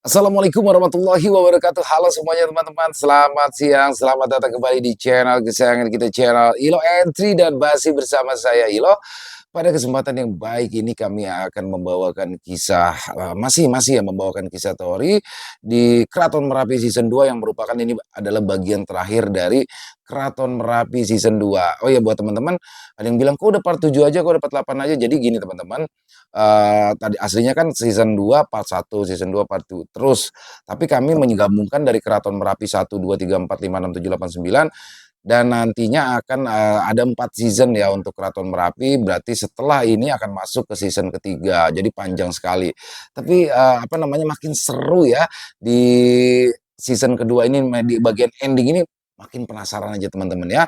Assalamualaikum warahmatullahi wabarakatuh. Halo semuanya teman-teman, selamat siang, selamat datang kembali di channel kesayangan kita, channel Ilo Entry, dan masih bersama saya Ilo. Pada kesempatan yang baik ini kami akan membawakan kisah, masih ya membawakan kisah teori di Keraton Merapi Season 2 yang merupakan ini adalah bagian terakhir dari Keraton Merapi Season 2. Oh ya, buat teman-teman ada yang bilang, "Kok udah part 7 aja, kok udah part 8 aja?" Jadi gini teman-teman, tadi aslinya kan Season 2 part 1, Season 2 part 2 terus, tapi kami menggabungkan dari Keraton Merapi 1, 2, 3, 4, 5, 6, 7, 8, 9, dan nantinya akan, ada 4 season ya untuk Keraton Merapi, berarti setelah ini akan masuk ke season ketiga, jadi panjang sekali. Tapi, apa namanya, makin seru ya di season kedua ini, di bagian ending ini makin penasaran aja teman-teman ya.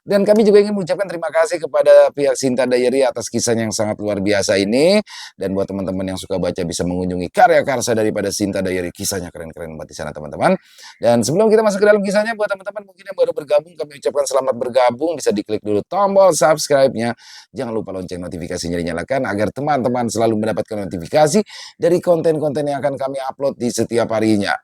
Dan kami juga ingin mengucapkan terima kasih kepada pihak Sinta Diary atas kisahnya yang sangat luar biasa ini. Dan buat teman-teman yang suka baca bisa mengunjungi karya-karsa daripada Sinta Diary, kisahnya keren-keren banget di sana teman-teman. Dan sebelum kita masuk ke dalam kisahnya, buat teman-teman mungkin yang baru bergabung, kami ucapkan selamat bergabung, bisa diklik dulu tombol subscribe-nya. Jangan lupa lonceng notifikasinya dinyalakan agar teman-teman selalu mendapatkan notifikasi dari konten-konten yang akan kami upload di setiap harinya.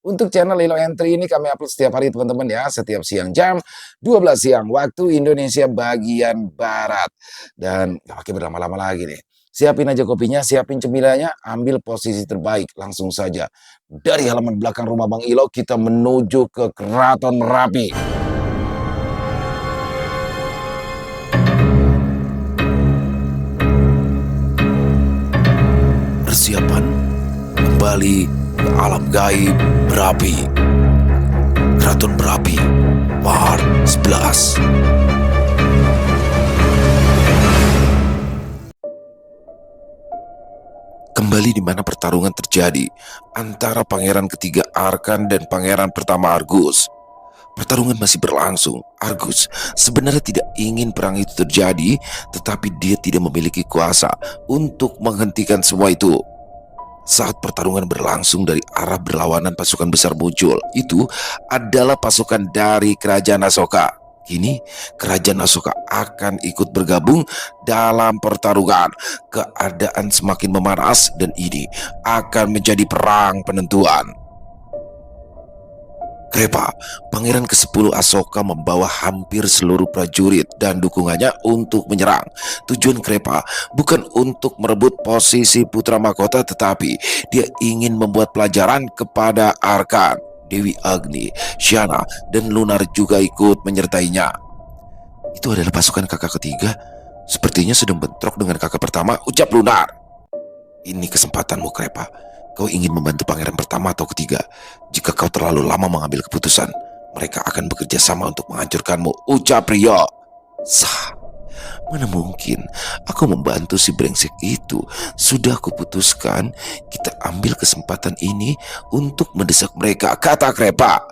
Untuk channel Ilo Entry ini kami upload setiap hari teman-teman ya, setiap siang jam 12 siang waktu Indonesia bagian Barat. Dan gak pakai berlama-lama lagi nih. Siapin aja kopinya, siapin cemilanya, ambil posisi terbaik, langsung saja. Dari halaman belakang rumah Bang Ilo kita menuju ke Keraton Merapi. Persiapan kembali ke alam gaib Merapi. Keraton Merapi part 11. Kembali di mana pertarungan terjadi antara pangeran ketiga Arkan dan pangeran pertama Argus. Pertarungan masih berlangsung. Argus sebenarnya tidak ingin perang itu terjadi, tetapi dia tidak memiliki kuasa untuk menghentikan semua itu. Saat pertarungan berlangsung, dari arah berlawanan pasukan besar muncul. Itu adalah pasukan dari Kerajaan Asoka. Kini Kerajaan Asoka akan ikut bergabung dalam pertarungan. Keadaan semakin memanas dan ini akan menjadi perang penentuan. Krepa, pangeran ke-10 Asoka, membawa hampir seluruh prajurit dan dukungannya untuk menyerang. Tujuan Krepa bukan untuk merebut posisi putra mahkota, tetapi dia ingin membuat pelajaran kepada Arkan. Dewi Agni, Shyana, dan Lunar juga ikut menyertainya. Itu adalah pasukan kakak ketiga. Sepertinya sedang bentrok dengan kakak pertama, ucap Lunar. Ini kesempatanmu Krepa. Kau ingin membantu pangeran pertama atau ketiga? Jika kau terlalu lama mengambil keputusan, mereka akan bekerja sama untuk menghancurkanmu, ucap Rio. Sah, mana mungkin aku membantu si brengsek itu. Sudah kuputuskan, kita ambil kesempatan ini untuk mendesak mereka, kata Krepa.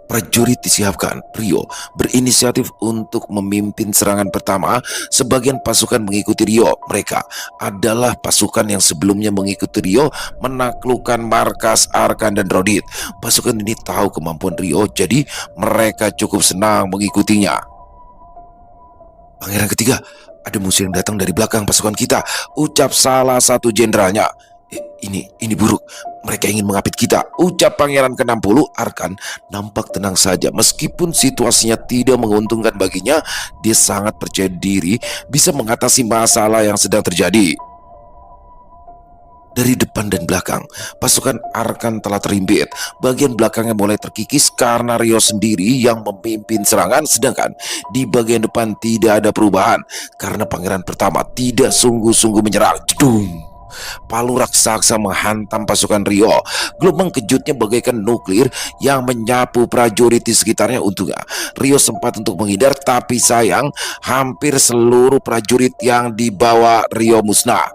Prajurit disiapkan. Rio berinisiatif untuk memimpin serangan pertama. Sebagian pasukan mengikuti Rio. Mereka adalah pasukan yang sebelumnya mengikuti Rio menaklukkan markas Arkan dan Rodit. Pasukan ini tahu kemampuan Rio, jadi mereka cukup senang mengikutinya. Pangeran ketiga, ada musuh yang datang dari belakang pasukan kita, ucap salah satu jenderalnya. Ini buruk. Mereka ingin mengapit kita, ucap pangeran ke-60. Arkan nampak tenang saja. Meskipun situasinya tidak menguntungkan baginya, dia sangat percaya diri bisa mengatasi masalah yang sedang terjadi. Dari depan dan belakang, pasukan Arkan telah terimpit. Bagian belakangnya mulai terkikis karena Rio sendiri yang memimpin serangan, sedangkan di bagian depan tidak ada perubahan karena pangeran pertama tidak sungguh-sungguh menyerang. Jedung! Palu raksasa menghantam pasukan Rio. Gelombang kejutnya bagaikan nuklir yang menyapu prajurit di sekitarnya. Untungnya Rio sempat untuk menghindar, tapi sayang, hampir seluruh prajurit yang dibawa Rio musnah.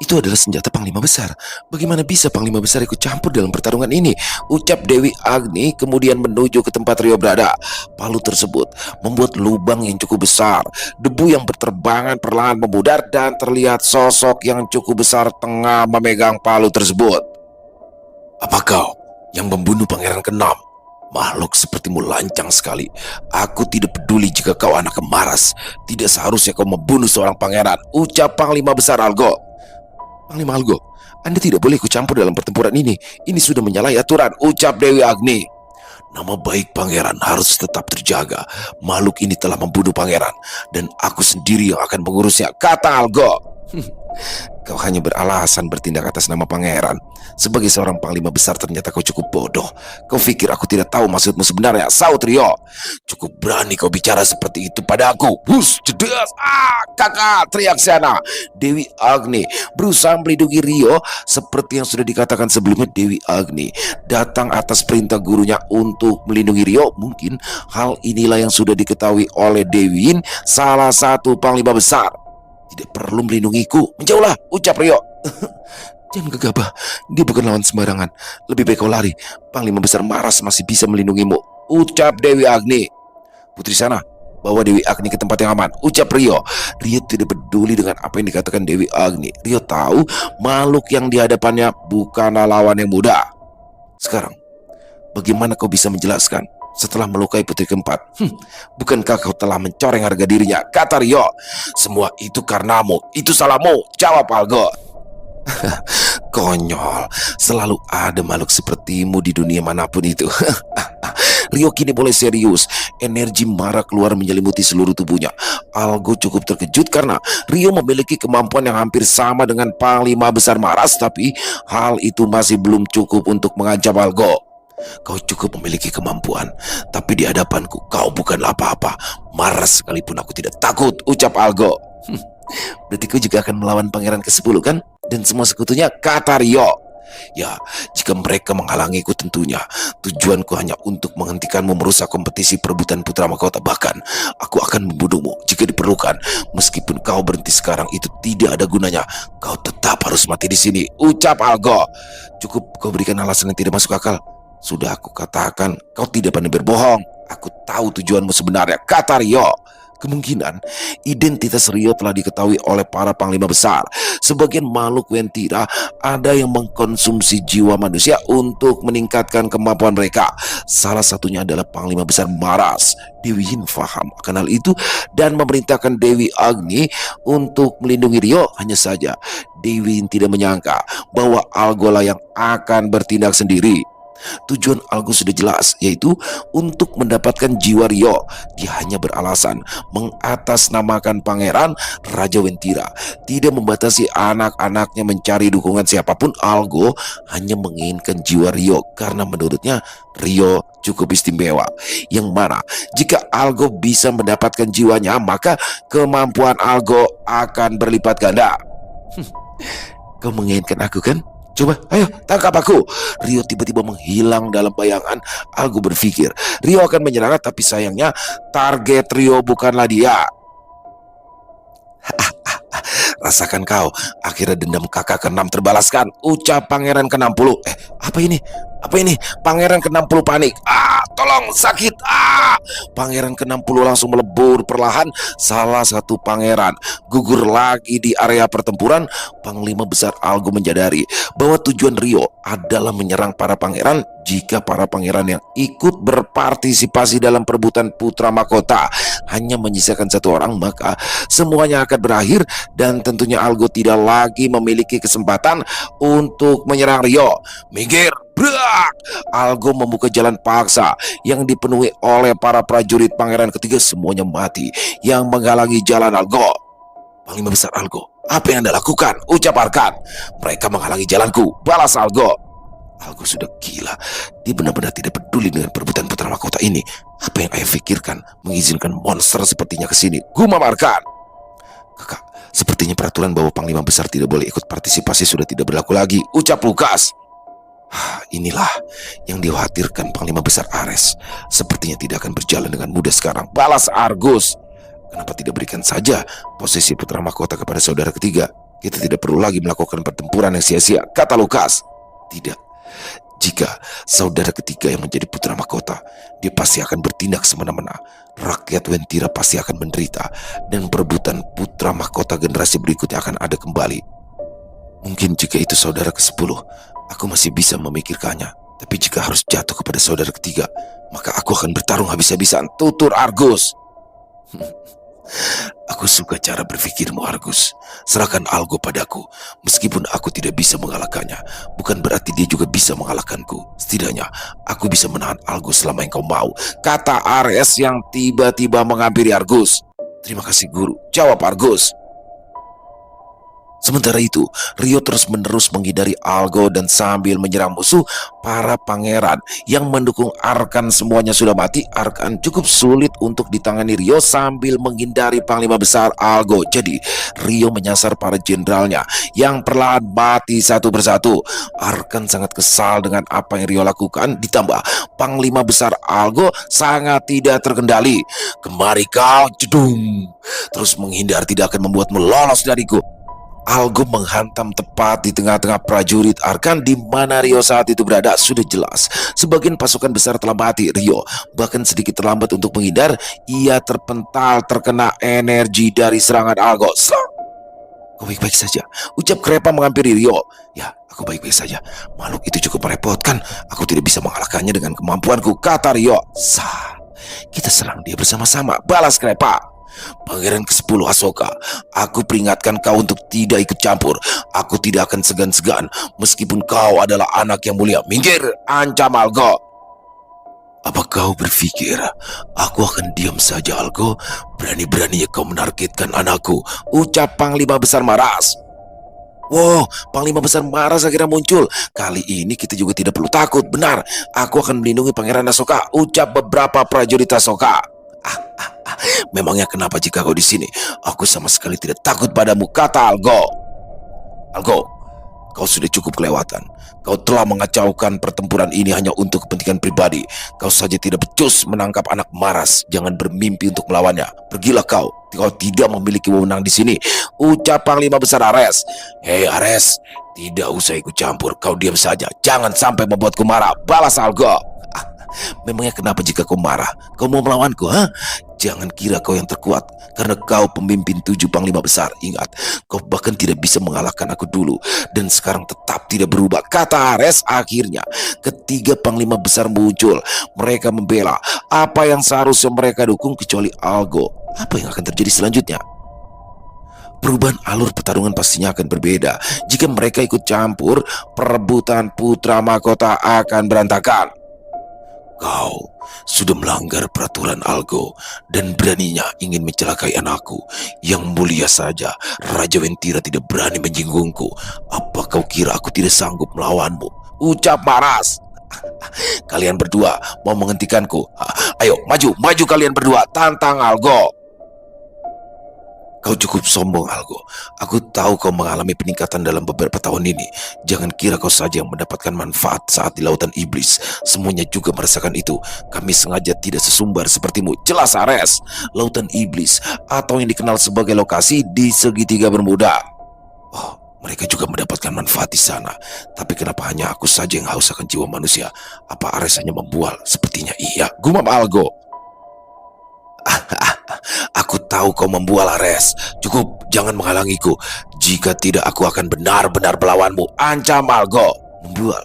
Itu adalah senjata Panglima Besar. Bagaimana bisa Panglima Besar ikut campur dalam pertarungan ini? Ucap Dewi Agni kemudian menuju ke tempat Rio berada. Palu tersebut membuat lubang yang cukup besar. Debu yang berterbangan perlahan memudar dan terlihat sosok yang cukup besar tengah memegang palu tersebut. Apa kau yang membunuh Pangeran ke-6? Makhluk sepertimu lancang sekali. Aku tidak peduli jika kau anak kemaras. Tidak seharusnya kau membunuh seorang pangeran, ucap Panglima Besar Algo. Panglima Algo, Anda tidak boleh ikut campur dalam pertempuran ini. Ini sudah menyalahi aturan, ucap Dewi Agni. Nama baik pangeran harus tetap terjaga. Makhluk ini telah membunuh pangeran, dan aku sendiri yang akan mengurusnya, kata Algo. Kau hanya beralasan bertindak atas nama pangeran. Sebagai seorang panglima besar ternyata kau cukup bodoh. Kau pikir aku tidak tahu maksudmu sebenarnya, saut Rio. Cukup berani kau bicara seperti itu pada aku. Hus, cedas. Kakak, teriak Siana. Dewi Agni berusaha melindungi Rio. Seperti yang sudah dikatakan sebelumnya, Dewi Agni datang atas perintah gurunya untuk melindungi Rio. Mungkin hal inilah yang sudah diketahui oleh Dewi Yin, salah satu panglima besar. Tidak perlu melindungiku, menjauhlah, ucap Rio. Jangan gegabah, dia bukan lawan sembarangan. Lebih baik kau lari, Panglima Besar Maras masih bisa melindungimu, ucap Dewi Agni. Putri sana, bawa Dewi Agni ke tempat yang aman, ucap Rio. Rio tidak peduli dengan apa yang dikatakan Dewi Agni. Rio tahu makhluk yang di hadapannya bukanlah lawan yang mudah. Sekarang, bagaimana kau bisa menjelaskan setelah melukai putri keempat? Bukankah kau telah mencoreng harga dirinya, kata Rio. Semua itu karenamu, itu salahmu, jawab Algo. Konyol, selalu ada makhluk sepertimu di dunia manapun itu. Rio kini mulai serius. Energi marah keluar menyelimuti seluruh tubuhnya. Algo cukup terkejut karena Rio memiliki kemampuan yang hampir sama dengan Panglima Besar Maras, tapi hal itu masih belum cukup untuk mengancam Algo. Kau cukup memiliki kemampuan, tapi di hadapanku kau bukanlah apa-apa. Maras sekalipun aku tidak takut, ucap Algo. Berarti kau juga akan melawan pangeran ke-10 kan? Dan semua sekutunya, kata Rio. Ya, jika mereka menghalangiku tentunya tujuanku hanya untuk menghentikanmu merusak kompetisi perebutan putra mahkota. Bahkan aku akan membunuhmu jika diperlukan. Meskipun kau berhenti sekarang, itu tidak ada gunanya. Kau tetap harus mati di sini, ucap Algo. Cukup kau berikan alasan yang tidak masuk akal. Sudah aku katakan, kau tidak pandai berbohong. Aku tahu tujuanmu sebenarnya, kata Rio. Kemungkinan identitas Rio telah diketahui oleh para panglima besar. Sebagian makhluk Wentira ada yang mengkonsumsi jiwa manusia untuk meningkatkan kemampuan mereka. Salah satunya adalah Panglima Besar Maras. Dewi Yin faham akan hal itu dan memerintahkan Dewi Agni untuk melindungi Rio. Hanya saja Dewi Yin tidak menyangka bahwa Algola yang akan bertindak sendiri. Tujuan Algo sudah jelas, yaitu untuk mendapatkan jiwa Rio. Dia hanya beralasan mengatasnamakan pangeran Raja Wentira, tidak membatasi anak-anaknya mencari dukungan siapapun. Algo hanya menginginkan jiwa Rio karena menurutnya Rio cukup istimewa, yang mana jika Algo bisa mendapatkan jiwanya, maka kemampuan Algo akan berlipat ganda. Kau menginginkan aku kan? Coba, ayo tangkap aku. Rio tiba-tiba menghilang dalam bayangan. Algo berpikir Rio akan menyerang, tapi sayangnya target Rio bukanlah dia. Rasakan kau, akhirnya dendam kakak ke-6 terbalaskan, ucap pangeran ke-60. Apa ini? Apa ini? Pangeran ke-60 panik. Tolong, sakit. Pangeran ke-60 langsung melebur perlahan. Salah satu pangeran gugur lagi di area pertempuran. Panglima Besar Algo menyadari bahwa tujuan Rio adalah menyerang para pangeran. Jika para pangeran yang ikut berpartisipasi dalam perebutan putra mahkota hanya menyisakan satu orang, maka semuanya akan berakhir dan tentunya Algo tidak lagi memiliki kesempatan untuk menyerang Rio. Minggir! Brak! Algo membuka jalan paksa yang dipenuhi oleh para prajurit pangeran ketiga. Semuanya mati yang menghalangi jalan Algo. Panglima Besar Algo, apa yang Anda lakukan? Ucap Arkan. Mereka menghalangi jalanku, balas Algo. Algo sudah gila. Dia benar-benar tidak peduli dengan perebutan putra mahkota ini. Apa yang ayah pikirkan mengizinkan monster sepertinya ke sini? Gumam Arkan. Kakak, sepertinya peraturan bahwa Panglima Besar tidak boleh ikut partisipasi sudah tidak berlaku lagi, ucap Lukas. Inilah yang dikhawatirkan Panglima Besar Ares. Sepertinya tidak akan berjalan dengan mudah sekarang, balas Argus. Kenapa tidak berikan saja posisi putra mahkota kepada saudara ketiga? Kita tidak perlu lagi melakukan pertempuran yang sia-sia, kata Lukas. Tidak. Jika saudara ketiga yang menjadi putra mahkota, dia pasti akan bertindak semena-mena. Rakyat Wentira pasti akan menderita, dan perebutan putra mahkota generasi berikutnya akan ada kembali. Mungkin jika itu saudara ke-10, aku masih bisa memikirkannya. Tapi jika harus jatuh kepada saudara ketiga, maka aku akan bertarung habis-habisan, tutur Argus. Aku suka cara berpikirmu, Argus. Serahkan Algo padaku. Meskipun aku tidak bisa mengalahkannya, bukan berarti dia juga bisa mengalahkanku. Setidaknya, aku bisa menahan Algo selama yang kau mau, kata Ares yang tiba-tiba menghampiri Argus. Terima kasih, Guru. Jawab Argus. Sementara itu, Rio terus-menerus menghindari Algo dan sambil menyerang musuh, para pangeran yang mendukung Arkan semuanya sudah mati. Arkan cukup sulit untuk ditangani Rio sambil menghindari Panglima Besar Algo. Jadi, Rio menyasar para jenderalnya yang perlahan mati satu persatu. Arkan sangat kesal dengan apa yang Rio lakukan, ditambah Panglima Besar Algo sangat tidak terkendali. Kemari kau, jedung. Terus menghindar tidak akan membuatmu lolos dariku. Algo menghantam tepat di tengah-tengah prajurit Arkan di mana Rio saat itu berada. Sudah jelas, sebagian pasukan besar telah mati. Rio bahkan sedikit terlambat untuk menghindar. Ia terpental terkena energi dari serangan Algo. Serang! Kau baik-baik saja, ucap Krepa menghampiri Rio. Ya, aku baik-baik saja. Makhluk itu cukup merepotkan. Aku tidak bisa mengalahkannya dengan kemampuanku, kata Rio. Sah, kita serang dia bersama-sama, balas Krepa. Pangeran ke-10 Asoka, aku peringatkan kau untuk tidak ikut campur. Aku tidak akan segan-segan meskipun kau adalah anak yang mulia. Minggir, ancam Algo. Apa kau berpikir aku akan diam saja, Algo? Berani-beraninya kau menargetkan anakku, ucap Panglima Besar Maras. Wow, Panglima Besar Maras akhirnya muncul. Kali ini kita juga tidak perlu takut. Benar, aku akan melindungi Pangeran Asoka, ucap beberapa prajurit Asoka. Memangnya kenapa jika kau di sini? Aku sama sekali tidak takut padamu, kata Algo. Algo, kau sudah cukup kelewatan. Kau telah mengacaukan pertempuran ini hanya untuk kepentingan pribadi. Kau saja tidak becus menangkap anak Maras. Jangan bermimpi untuk melawannya. Pergilah kau. Kau tidak memiliki wewenang di sini, ucap Panglima Besar Ares. Hei Ares, tidak usah ikut campur. Kau diam saja. Jangan sampai membuatku marah, balas Algo. Memangnya kenapa jika kau marah? Kau mau melawanku, ha? Jangan kira kau yang terkuat, karena kau pemimpin 7 panglima besar. Ingat, kau bahkan tidak bisa mengalahkan aku dulu, dan sekarang tetap tidak berubah, kata Ares. Akhirnya, ketiga panglima besar muncul. Mereka membela apa yang seharusnya mereka dukung, kecuali Algo. Apa yang akan terjadi selanjutnya? Perubahan alur pertarungan pastinya akan berbeda. Jika mereka ikut campur, perebutan putra mahkota akan berantakan. Kau sudah melanggar peraturan Algo dan beraninya ingin mencelakai anakku. Yang mulia saja Raja Wentira tidak berani menjinggungku. Apa kau kira aku tidak sanggup melawanmu, ucap Maras. Kalian berdua mau menghentikanku? Ayo maju kalian berdua, tantang Algo. Kau cukup sombong, Algo. Aku tahu kau mengalami peningkatan dalam beberapa tahun ini. Jangan kira kau saja yang mendapatkan manfaat saat di lautan iblis. Semuanya juga merasakan itu. Kami sengaja tidak sesumbar sepertimu, jelas Ares. Lautan iblis, atau yang dikenal sebagai lokasi di segitiga Bermuda. Oh, mereka juga mendapatkan manfaat di sana. Tapi kenapa hanya aku saja yang haus akan jiwa manusia? Apa Ares hanya membual? Sepertinya iya, gumam Algo. Aku tahu kau membual, Ares. Cukup, jangan menghalangiku. Jika tidak, aku akan benar-benar melawanmu, ancam Algo. Membual?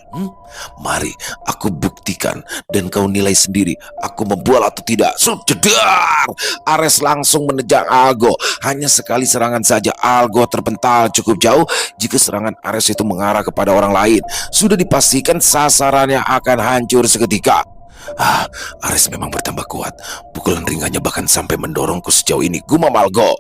Mari, aku buktikan dan kau nilai sendiri. Aku membual atau tidak. Jedar! Ares langsung menejang Algo. Hanya sekali serangan saja, Algo terpental cukup jauh. Jika serangan Ares itu mengarah kepada orang lain, sudah dipastikan sasarannya akan hancur seketika. Ares memang bertambah kuat. Pukulan ringannya bahkan sampai mendorongku sejauh ini, gumam Algo.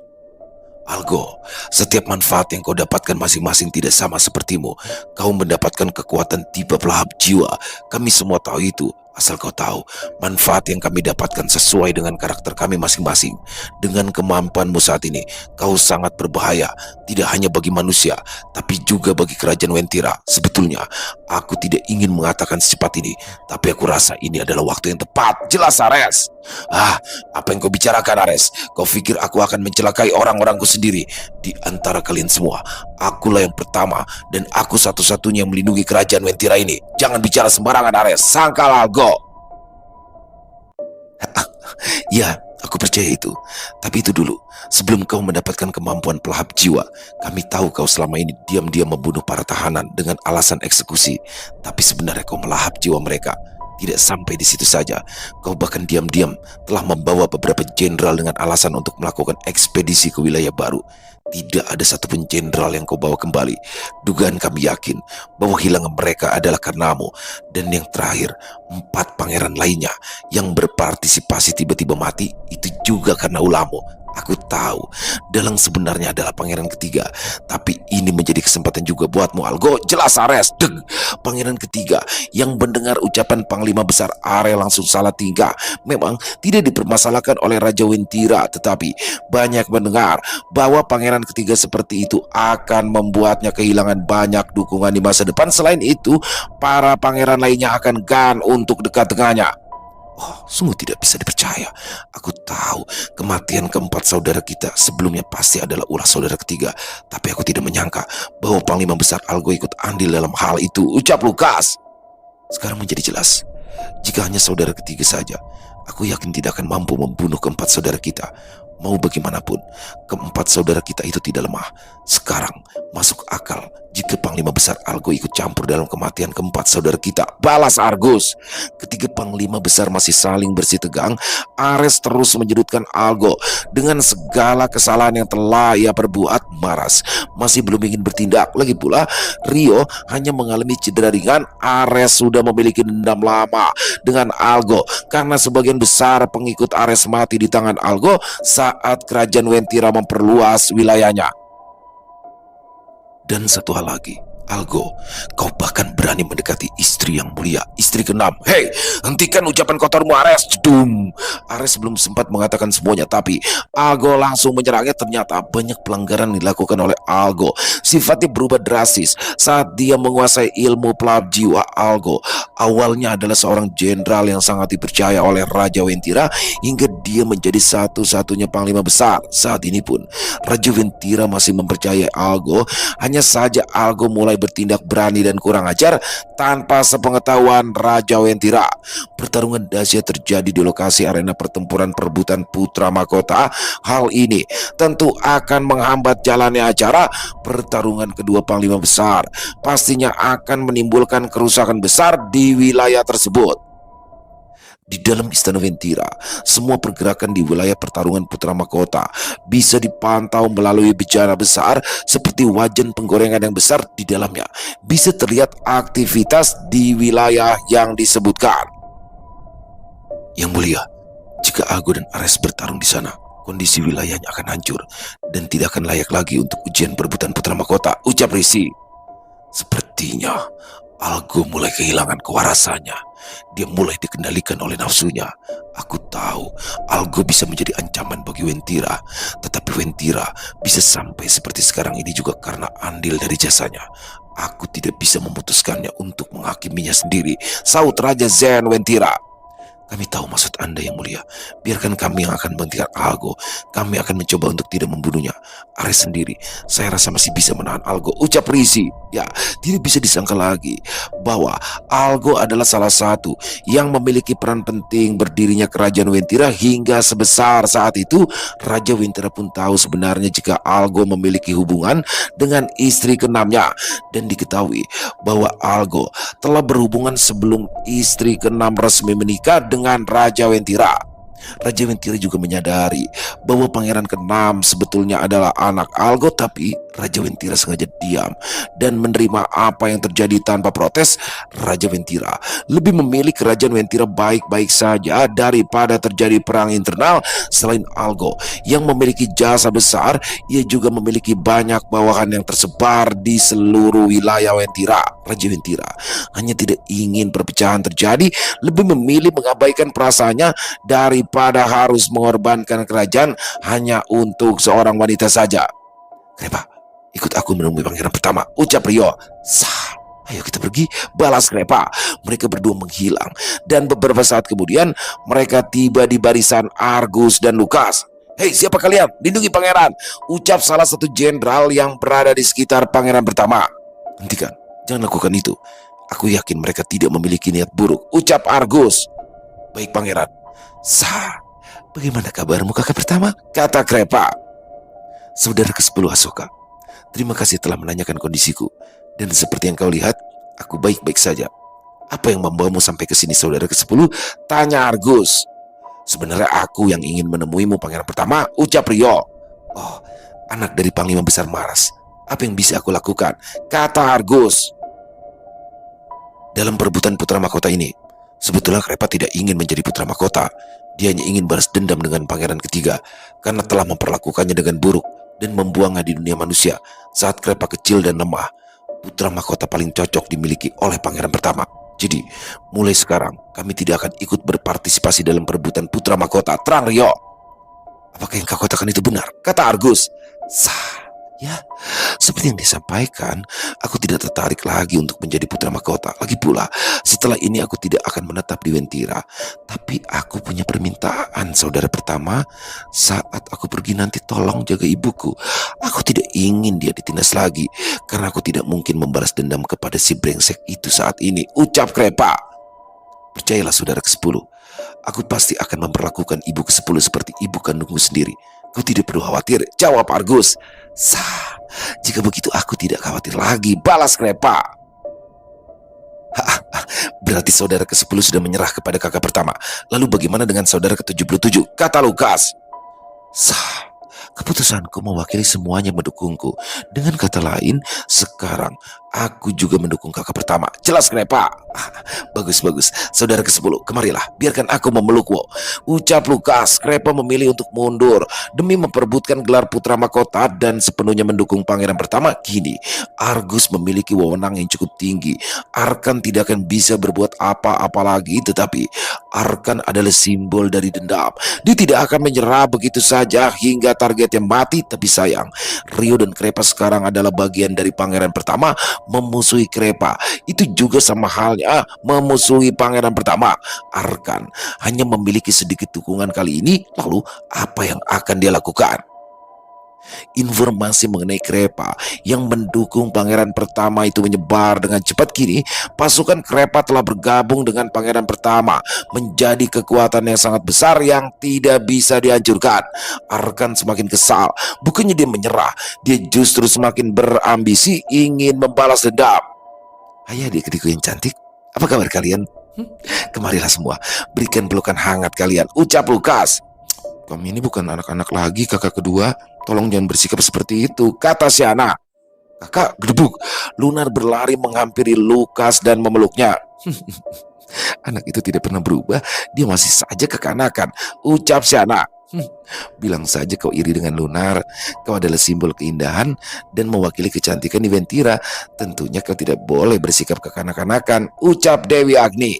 Algo, setiap manfaat yang kau dapatkan masing-masing tidak sama sepertimu. Kau mendapatkan kekuatan tipe pelahap jiwa. Kami semua tahu itu. Asal kau tahu, manfaat yang kami dapatkan sesuai dengan karakter kami masing-masing. Dengan kemampuanmu saat ini, kau sangat berbahaya. Tidak hanya bagi manusia, tapi juga bagi kerajaan Wentira. Sebetulnya, aku tidak ingin mengatakan secepat ini, tapi aku rasa ini adalah waktu yang tepat. Jelas, Ares. Apa yang kau bicarakan, Ares? Kau pikir aku akan mencelakai orang-orangku sendiri? Di antara kalian semua, akulah yang pertama, dan aku satu-satunya yang melindungi kerajaan Wentira ini. Jangan bicara sembarangan, Ares. Sangkal Algo. Ya, aku percaya itu. Tapi itu dulu, sebelum kau mendapatkan kemampuan pelahap jiwa, kami tahu kau selama ini diam-diam membunuh para tahanan dengan alasan eksekusi. Tapi sebenarnya kau melahap jiwa mereka. Tidak sampai di situ saja, kau bahkan diam-diam telah membawa beberapa jenderal dengan alasan untuk melakukan ekspedisi ke wilayah baru. Tidak ada satupun jenderal yang kau bawa kembali. Dugaan kami yakin bahwa hilangan mereka adalah karenamu. Dan yang terakhir, 4 pangeran lainnya yang berpartisipasi tiba-tiba mati, itu juga karena ulahmu. Aku tahu Dalang sebenarnya adalah pangeran ketiga, tapi ini menjadi kesempatan juga buatmu, Algo. Jelas, Ares. Deg. Pangeran ketiga yang mendengar ucapan Panglima Besar Are langsung salah tingkah. Memang tidak dipermasalahkan oleh Raja Wentira, tetapi banyak mendengar bahwa pangeran ketiga seperti itu akan membuatnya kehilangan banyak dukungan di masa depan. Selain itu, para pangeran lainnya akan gan untuk dekat dengannya. Oh, sungguh tidak bisa dipercaya. Aku tahu kematian keempat saudara kita sebelumnya pasti adalah ulah saudara ketiga. Tapi aku tidak menyangka bahwa Panglima Besar Algo ikut andil dalam hal itu, ucap Lukas. Sekarang menjadi jelas, jika hanya saudara ketiga saja, aku yakin tidak akan mampu membunuh keempat saudara kita. Mau bagaimanapun, keempat saudara kita itu tidak lemah. Sekarang masuk akal jika Panglima Besar Algo ikut campur dalam kematian keempat saudara kita, balas Argus. Ketika Panglima Besar masih saling bersih tegang, Ares terus menyudutkan Algo dengan segala kesalahan yang telah ia perbuat. Maras masih belum ingin bertindak. Lagi pula Rio hanya mengalami cedera ringan. Ares sudah memiliki dendam lama dengan Algo karena sebagian besar pengikut Ares mati di tangan Algo saat kerajaan Wentira memperluas wilayahnya. Dan satu hal lagi, Algo, kau bahkan berani mendekati istri yang mulia, istri keenam. Hei, hentikan ucapan kotormu, Ares. Jedum. Ares belum sempat mengatakan semuanya, tapi Algo langsung menyerangnya. Ternyata banyak pelanggaran dilakukan oleh Algo. Sifatnya berubah drastis saat dia menguasai ilmu pelap jiwa. Algo awalnya adalah seorang jenderal yang sangat dipercaya oleh Raja Wentira hingga dia menjadi satu-satunya panglima besar. Saat ini pun Raja Wentira masih mempercayai Algo. Hanya saja Algo mulai bertindak berani dan kurang ajar tanpa sepengetahuan Raja Wentira. Pertarungan dahsyat terjadi di lokasi arena pertempuran perebutan putra mahkota. Hal ini tentu akan menghambat jalannya acara pertarungan kedua panglima besar. Pastinya akan menimbulkan kerusakan besar di wilayah tersebut. Di dalam istana Wentira, semua pergerakan di wilayah pertarungan putra mahkota bisa dipantau melalui bejana besar seperti wajan penggorengan yang besar. Di dalamnya bisa terlihat aktivitas di wilayah yang disebutkan. Yang mulia, jika Algo dan Ares bertarung di sana, kondisi wilayahnya akan hancur dan tidak akan layak lagi untuk ujian perebutan putra mahkota, ucap Risi. Sepertinya Algo mulai kehilangan kewarasannya. Dia mulai dikendalikan oleh nafsunya. Aku tahu Algo bisa menjadi ancaman bagi Wentira, tetapi Wentira bisa sampai seperti sekarang ini juga karena andil dari jasanya. Aku tidak bisa memutuskannya untuk menghakiminya sendiri, saut Raja Zen Wentira. Kami tahu maksud Anda, yang mulia. Biarkan kami yang akan menghentikan Algo. Kami akan mencoba untuk tidak membunuhnya. Ares sendiri, saya rasa masih bisa menahan Algo, ucap Risi. Ya, tidak bisa disangka lagi bahwa Algo adalah salah satu yang memiliki peran penting berdirinya kerajaan Wentira hingga sebesar saat itu. Raja Wentira pun tahu sebenarnya jika Algo memiliki hubungan dengan istri keenamnya, dan diketahui bahwa Algo telah berhubungan sebelum istri keenam resmi menikah dengan Raja Wentira. Raja Wentira juga menyadari bahwa pangeran keenam sebetulnya adalah anak Algo, tapi Raja Wentira sengaja diam dan menerima apa yang terjadi tanpa protes. Raja Wentira lebih memilih kerajaan Wentira baik-baik saja daripada terjadi perang internal. Selain Algo yang memiliki jasa besar, ia juga memiliki banyak bawahan yang tersebar di seluruh wilayah Wentira. Raja Wentira hanya tidak ingin perpecahan terjadi, lebih memilih mengabaikan perasaannya daripada harus mengorbankan kerajaan hanya untuk seorang wanita saja. Krepa, ikut aku menemui pangeran pertama, ucap Rio. Sah, ayo kita pergi, balas Krepa. Mereka berdua menghilang, dan beberapa saat kemudian mereka tiba di barisan Argus dan Lukas. Hei, siapa kalian? Lindungi pangeran, ucap salah satu jenderal yang berada di sekitar pangeran pertama. Hentikan, jangan lakukan itu. Aku yakin mereka tidak memiliki niat buruk, ucap Argus. Baik pangeran. Sah, bagaimana kabarmu kakak pertama? Kata Krepa. Saudara ke-10 Asoka, terima kasih telah menanyakan kondisiku. Dan seperti yang kau lihat, aku baik-baik saja. Apa yang membawamu sampai ke sini, saudara ke-10? Tanya Argus. Sebenarnya aku yang ingin menemuimu, pangeran pertama, ucap Rio. Oh, anak dari Panglima Besar Mars. Apa yang bisa aku lakukan? Kata Argus. Dalam perebutan putra mahkota ini, sebetulnya Krepa tidak ingin menjadi putra mahkota. Dia hanya ingin balas dendam dengan pangeran ketiga karena telah memperlakukannya dengan buruk dan membuangnya di dunia manusia saat Krepa kecil dan lemah. Putra mahkota paling cocok dimiliki oleh pangeran pertama. Jadi, mulai sekarang kami tidak akan ikut berpartisipasi dalam perebutan putra mahkota. Terang, Rio. Apakah yang kau katakan itu benar? Kata Argus. Sah. Ya, seperti yang disampaikan, aku tidak tertarik lagi untuk menjadi putra mahkota. Lagi pula, setelah ini aku tidak akan menetap di Wentira. Tapi aku punya permintaan, saudara pertama. Saat aku pergi nanti tolong jaga ibuku. Aku tidak ingin dia ditindas lagi, karena aku tidak mungkin membalas dendam kepada si brengsek itu saat ini. Ucap Krepa. Percayalah saudara ke-10, aku pasti akan memperlakukan ibu ke-10 seperti ibu kandungmu sendiri. Kau tidak perlu khawatir, jawab Argus. Sah, jika begitu aku tidak khawatir lagi, balas Krepa. Berarti saudara ke-10 sudah menyerah kepada kakak pertama. Lalu bagaimana dengan saudara ke-77? Kata Lukas. Sah, keputusanku mewakili semuanya mendukungku. Dengan kata lain, sekarang aku juga mendukung kakak pertama. Jelas Krepa. Bagus. Saudara ke-10, kemarilah, biarkan aku memelukmu. Ucap Lukas. Krepa memilih untuk mundur demi memperebutkan gelar putra mahkota dan sepenuhnya mendukung pangeran pertama. Kini Argus memiliki wewenang yang cukup tinggi. Arkan tidak akan bisa berbuat apa-apa lagi, tetapi Arkan adalah simbol dari dendam. Dia tidak akan menyerah begitu saja hingga targetnya mati. Tapi sayang, Rio dan Krepa sekarang adalah bagian dari pangeran pertama memusuhi Krepa. Itu juga sama halnya memusuhi pangeran pertama. Arkan hanya memiliki sedikit dukungan kali ini. Lalu apa yang akan dia lakukan? Informasi mengenai Krepa yang mendukung pangeran pertama itu menyebar dengan cepat. Kini pasukan Krepa telah bergabung dengan pangeran pertama menjadi kekuatan yang sangat besar yang tidak bisa dihancurkan. Arkan semakin kesal. Bukannya dia menyerah, dia justru semakin berambisi ingin membalas dendam. Hai adik-adikku yang cantik, apa kabar kalian? Kemarilah semua, berikan pelukan hangat kalian, ucap Lukas. Kami ini bukan anak-anak lagi, kakak kedua. Tolong jangan bersikap seperti itu, kata Siana. Kakak gedebuk. Lunar berlari menghampiri Lukas dan memeluknya. Anak itu tidak pernah berubah, dia masih saja kekanakan, ucap Siana. Bilang saja kau iri dengan Lunar. Kau adalah simbol keindahan dan mewakili kecantikan di Wentira. Tentunya kau tidak boleh bersikap kekanak-kanakan, ucap Dewi Agni.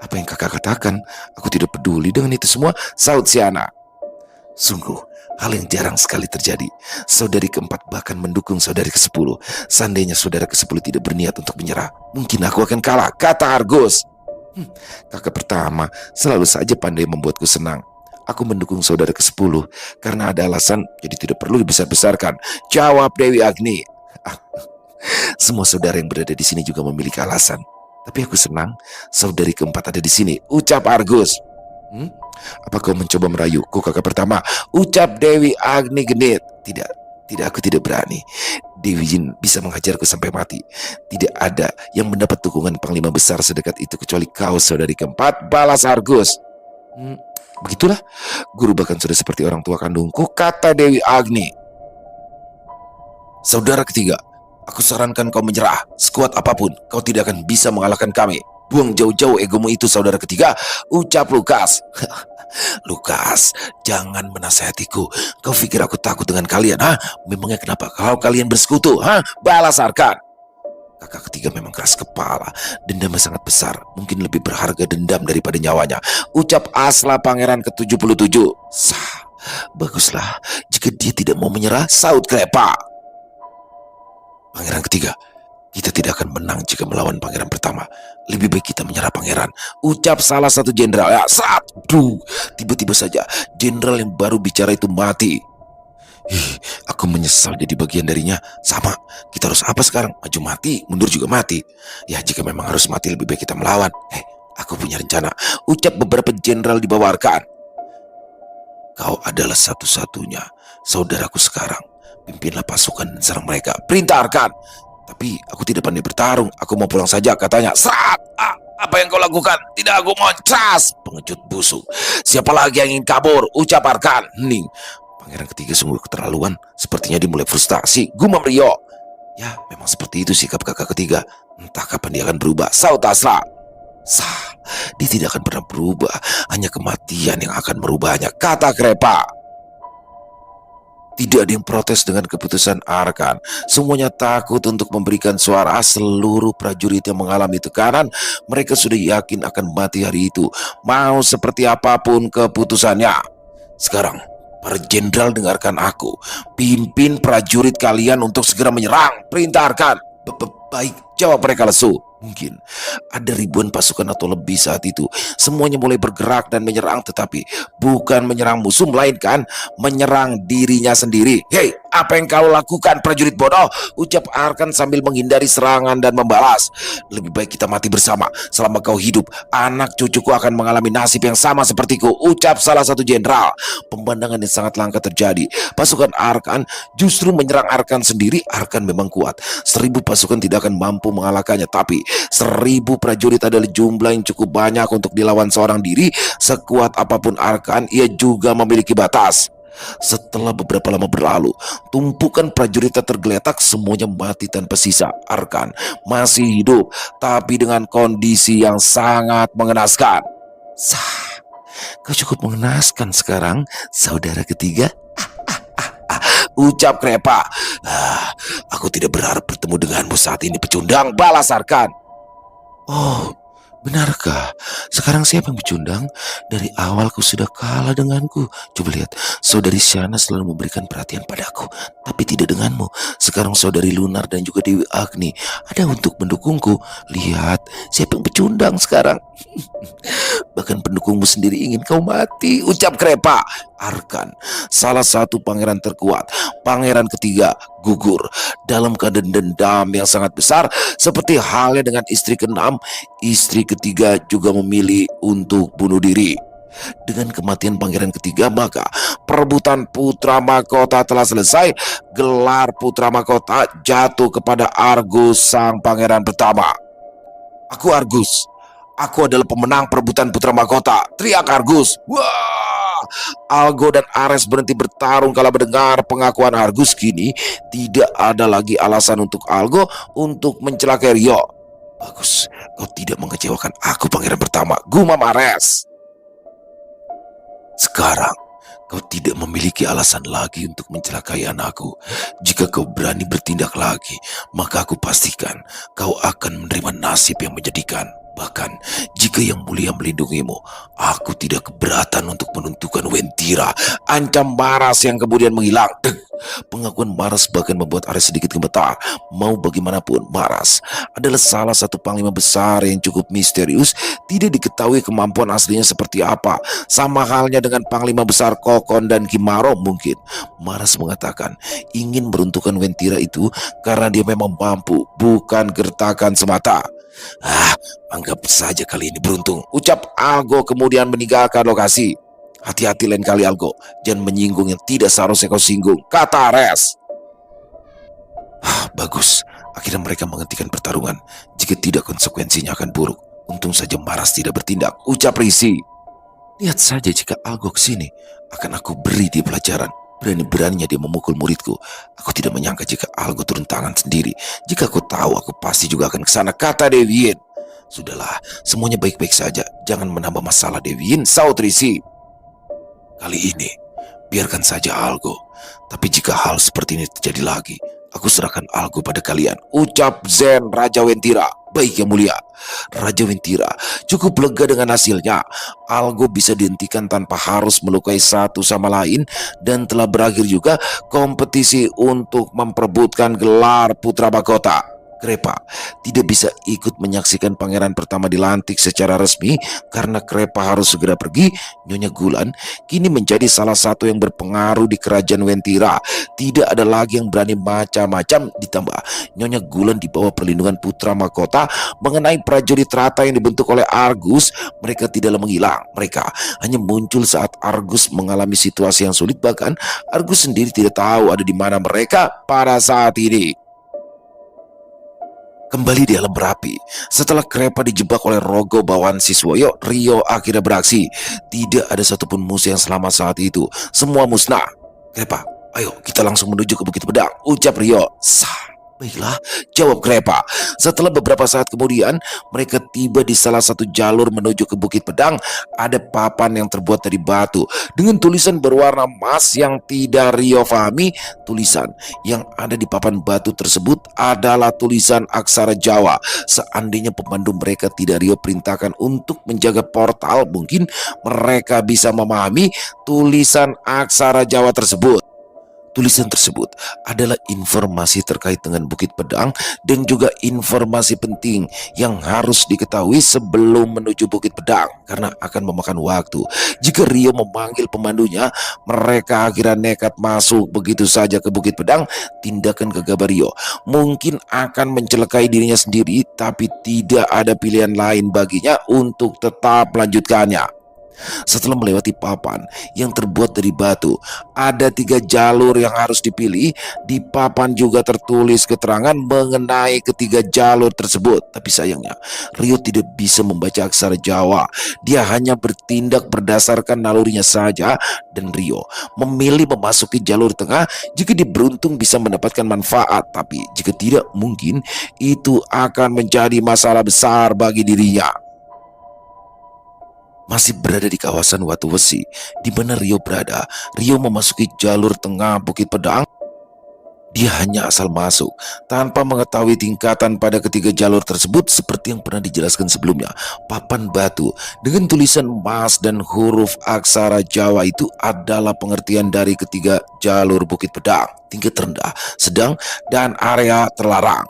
Apa yang kakak katakan? Aku tidak peduli dengan itu semua, saut Siana. Sungguh, hal yang jarang sekali terjadi. Saudari keempat bahkan mendukung saudari ke-10. Seandainya saudara ke-10 tidak berniat untuk menyerah, mungkin aku akan kalah, kata Argus. Kakak pertama selalu saja pandai membuatku senang. Aku mendukung saudara ke-10 karena ada alasan, jadi tidak perlu dibesar-besarkan, jawab Dewi Agni. Semua saudara yang berada di sini juga memiliki alasan. Tapi aku senang saudari keempat ada di sini, ucap Argus. Apa kau mencoba merayuku, kakak pertama? Ucap Dewi Agni genit. Tidak, aku tidak berani. Dewi Jin bisa menghajarku sampai mati. Tidak ada yang mendapat dukungan panglima besar sedekat itu kecuali kau, saudari keempat, balas Argus. Begitulah, guru bahkan sudah seperti orang tua kandungku, kata Dewi Agni. Saudara ketiga, aku sarankan kau menyerah. Sekuat apapun, kau tidak akan bisa mengalahkan kami. Buang jauh-jauh egomu itu, saudara ketiga, ucap Lukas. Lukas, jangan menasihatiku. Kau pikir aku takut dengan kalian? Memangnya kenapa kalau kalian bersekutu? Balas Arkan. Kakak ketiga memang keras kepala. Dendamnya sangat besar. Mungkin lebih berharga dendam daripada nyawanya, ucap Asla pangeran ke-77. Sah, baguslah. Jika dia tidak mau menyerah, saut Krepa. Pangeran ketiga, kita tidak akan menang jika melawan pangeran pertama. Lebih baik kita menyerah, pangeran, ucap salah satu jenderal. Tiba-tiba saja jenderal yang baru bicara itu mati. Aku menyesal jadi bagian darinya. Sama, kita harus apa sekarang? Maju mati, mundur juga mati. Ya, jika memang harus mati, lebih baik kita melawan. Aku punya rencana, ucap beberapa jenderal di bawah Arkan. Kau adalah satu-satunya saudaraku sekarang. Pimpinlah pasukan dan serang mereka, perintah Arkan. Tapi aku tidak pandai bertarung. Aku mau pulang saja, katanya. Serat! Apa yang kau lakukan? Tidak, aku mau cas! Pengecut busuk. Siapa lagi yang ingin kabur? Ucap Arkan. Hening. Pangeran ketiga sungguh keterlaluan. Sepertinya dimulai frustasi. Gumam Rio. Ya, memang seperti itu sikap kakak ketiga. Entah kapan dia akan berubah. Saut Asra. Sah, dia tidak akan pernah berubah. Hanya kematian yang akan merubahnya, kata Krepa. Tidak ada yang protes dengan keputusan Arkan. Semuanya takut untuk memberikan suara. Seluruh prajurit yang mengalami tekanan, mereka sudah yakin akan mati hari itu, mau seperti apapun keputusannya. Sekarang, para jenderal, dengarkan aku. Pimpin prajurit kalian untuk segera menyerang. Perintah Arkan. Baik, jawab mereka lesu. Mungkin ada ribuan pasukan atau lebih saat itu. Semuanya mulai bergerak dan menyerang, tetapi bukan menyerang musuh, melainkan menyerang dirinya sendiri. Hei, apa yang kau lakukan, prajurit bodoh? Ucap Arkan sambil menghindari serangan dan membalas. Lebih baik kita mati bersama. Selama kau hidup, anak cucuku akan mengalami nasib yang sama sepertiku, ucap salah satu jenderal. Pemandangan yang sangat langka terjadi. Pasukan Arkan justru menyerang Arkan sendiri. Arkan memang kuat. 1000 pasukan tidak akan mampu mengalahkannya, tapi 1000 prajurit adalah jumlah yang cukup banyak untuk dilawan seorang diri. Sekuat apapun Arkan, ia juga memiliki batas. Setelah beberapa lama berlalu, tumpukan prajurit tergeletak, semuanya mati tanpa sisa. Arkan masih hidup, tapi dengan kondisi yang sangat mengenaskan. Sah, kau cukup mengenaskan sekarang, saudara ketiga. Ucap Krepa. Aku tidak berharap bertemu denganmu saat ini, pecundang, balas Arkan. Oh, benarkah? Sekarang siapa yang pecundang? Dari awal kau sudah kalah denganku. Coba lihat, saudari Shana selalu memberikan perhatian padaku, tapi tidak denganmu. Sekarang saudari Lunar dan juga Dewi Agni ada untuk mendukungku. Lihat, siapa yang pecundang sekarang? Bahkan pendukungmu sendiri ingin kau mati, ucap Krepa. Arkan, salah satu pangeran terkuat, pangeran ketiga, gugur dalam keadaan dendam yang sangat besar. Seperti halnya dengan istri keenam, istri ketiga juga memilih untuk bunuh diri. Dengan kematian pangeran ketiga, maka perebutan putra mahkota telah selesai. Gelar putra mahkota jatuh kepada Argus, sang pangeran pertama. Aku Argus. Aku adalah pemenang perebutan putra mahkota, teriak Argus. Wah! Algo dan Ares berhenti bertarung kala mendengar pengakuan Argus. Kini tidak ada lagi alasan untuk Algo untuk mencelakai Rio. Bagus, kau tidak mengecewakan aku, pangeran pertama, gumam Ares. Sekarang kau tidak memiliki alasan lagi untuk mencelakai anakku. Jika kau berani bertindak lagi, maka aku pastikan kau akan menerima nasib yang menyedihkan. Bahkan jika Yang Mulia melindungimu, aku tidak keberatan untuk menentukan Wentira. Ancam Maras yang kemudian menghilang. Pengakuan Maras bahkan membuat Ares sedikit gemetar. Mau bagaimanapun, Maras adalah salah satu panglima besar yang cukup misterius. Tidak diketahui kemampuan aslinya seperti apa. Sama halnya dengan panglima besar Kokon dan Kimaro. Mungkin Maras mengatakan ingin meruntuhkan Wentira itu karena dia memang mampu, bukan gertakan semata. Anggap saja kali ini beruntung, ucap Algo kemudian meninggalkan lokasi. Hati-hati lain kali Algo, jangan menyinggung yang tidak seharusnya kau singgung, kata Ares. Bagus, akhirnya mereka menghentikan pertarungan. Jika tidak, konsekuensinya akan buruk. Untung saja Maras tidak bertindak, ucap Risi. Lihat saja, jika Algo kesini, akan aku beri dia pelajaran. Berani-beraninya dia memukul muridku. Aku tidak menyangka jika Algo turun tangan sendiri. Jika aku tahu, aku pasti juga akan kesana, kata Devin. Sudahlah, semuanya baik-baik saja. Jangan menambah masalah, Devin, saut Risi. Kali ini, biarkan saja Algo. Tapi jika hal seperti ini terjadi lagi, aku serahkan Algo pada kalian, ucap Zen, Raja Wentira. Baik, Yang Mulia. Raja Wentira cukup lega dengan hasilnya. Algo bisa dihentikan tanpa harus melukai satu sama lain. Dan telah berakhir juga kompetisi untuk memperebutkan gelar putra mahkota. Krepa tidak bisa ikut menyaksikan pangeran pertama dilantik secara resmi karena Krepa harus segera pergi. Nyonya Gulan kini menjadi salah satu yang berpengaruh di kerajaan Wentira. Tidak ada lagi yang berani macam-macam. Ditambah Nyonya Gulan di bawah perlindungan putra mahkota. Mengenai prajurit rata yang dibentuk oleh Argus, mereka tidaklah menghilang. Mereka hanya muncul saat Argus mengalami situasi yang sulit. Bahkan Argus sendiri tidak tahu ada di mana mereka pada saat ini. Kembali di alam berapi, setelah Krepa dijebak oleh rogo bawaan Siswoyo, Rio akhirnya beraksi. Tidak ada satupun musuh yang selamat saat itu. Semua musnah. Krepa, ayo kita langsung menuju ke Bukit Pedang, ucap Rio. Sah. Baiklah, jawab Krepa. Setelah beberapa saat kemudian, mereka tiba di salah satu jalur menuju ke Bukit Pedang. Ada papan yang terbuat dari batu dengan tulisan berwarna emas yang tidak Rio pahami. Tulisan yang ada di papan batu tersebut adalah tulisan aksara Jawa. Seandainya pemandu mereka tidak Rio perintahkan untuk menjaga portal, mungkin mereka bisa memahami tulisan aksara Jawa tersebut. Tulisan tersebut adalah informasi terkait dengan Bukit Pedang dan juga informasi penting yang harus diketahui sebelum menuju Bukit Pedang karena akan memakan waktu. Jika Rio memanggil pemandunya, mereka akhirnya nekat masuk begitu saja ke Bukit Pedang. Tindakan gegabah Rio mungkin akan mencelakai dirinya sendiri, tapi tidak ada pilihan lain baginya untuk tetap melanjutkannya. Setelah melewati papan yang terbuat dari batu, ada 3 jalur yang harus dipilih. Di papan juga tertulis keterangan mengenai ketiga jalur tersebut. Tapi sayangnya, Rio tidak bisa membaca aksara Jawa. Dia hanya bertindak berdasarkan nalurinya saja. Dan Rio memilih memasuki jalur tengah jika dia beruntung bisa mendapatkan manfaat. Tapi jika tidak, mungkin itu akan menjadi masalah besar bagi dirinya. Masih berada di kawasan Watu Wesi, di mana Rio berada. Rio memasuki jalur tengah Bukit Pedang. Dia hanya asal masuk, tanpa mengetahui tingkatan pada ketiga jalur tersebut. Seperti yang pernah dijelaskan sebelumnya, papan batu dengan tulisan emas dan huruf aksara Jawa itu adalah pengertian dari ketiga jalur Bukit Pedang: tingkat rendah, sedang, dan area terlarang.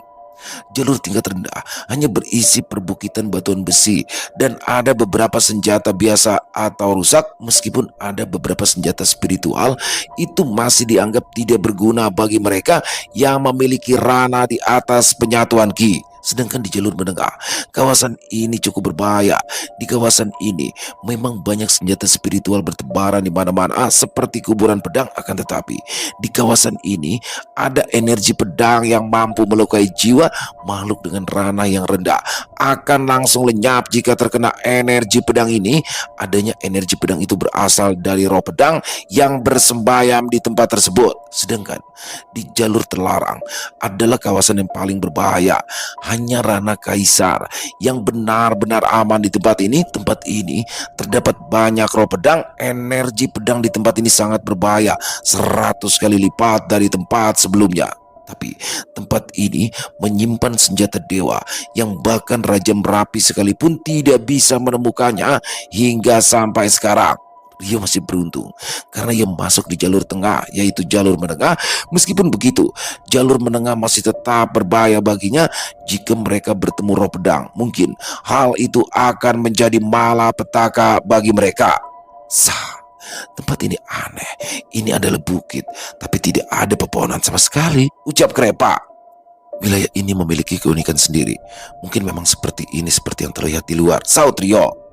Jalur tingkat rendah hanya berisi perbukitan batuan besi dan ada beberapa senjata biasa atau rusak. Meskipun ada beberapa senjata spiritual, itu masih dianggap tidak berguna bagi mereka yang memiliki rana di atas penyatuan Ki. Sedangkan di jalur menengah, kawasan ini cukup berbahaya. Di kawasan ini memang banyak senjata spiritual bertebaran di mana-mana seperti kuburan pedang. Akan tetapi di kawasan ini ada energi pedang yang mampu melukai jiwa. Makhluk dengan ranah yang rendah akan langsung lenyap jika terkena energi pedang ini. Adanya energi pedang itu berasal dari roh pedang yang bersembayam di tempat tersebut. Sedangkan di jalur terlarang adalah kawasan yang paling berbahaya. Hanya ranah kaisar yang benar-benar aman di tempat ini. Tempat ini terdapat banyak roh pedang. Energi pedang di tempat ini sangat berbahaya, 100 kali lipat dari tempat sebelumnya. Tapi tempat ini menyimpan senjata dewa yang bahkan Raja Merapi sekalipun tidak bisa menemukannya hingga sampai sekarang. Rio masih beruntung karena ia masuk di jalur tengah, yaitu jalur menengah. Meskipun begitu, jalur menengah masih tetap berbahaya baginya. Jika mereka bertemu roh pedang, mungkin hal itu akan menjadi malapetaka bagi mereka. Sah, tempat ini aneh. Ini adalah bukit, tapi tidak ada pepohonan sama sekali, ucap Krepa. Wilayah ini memiliki keunikan sendiri. Mungkin memang seperti ini seperti yang terlihat di luar, saut Rio.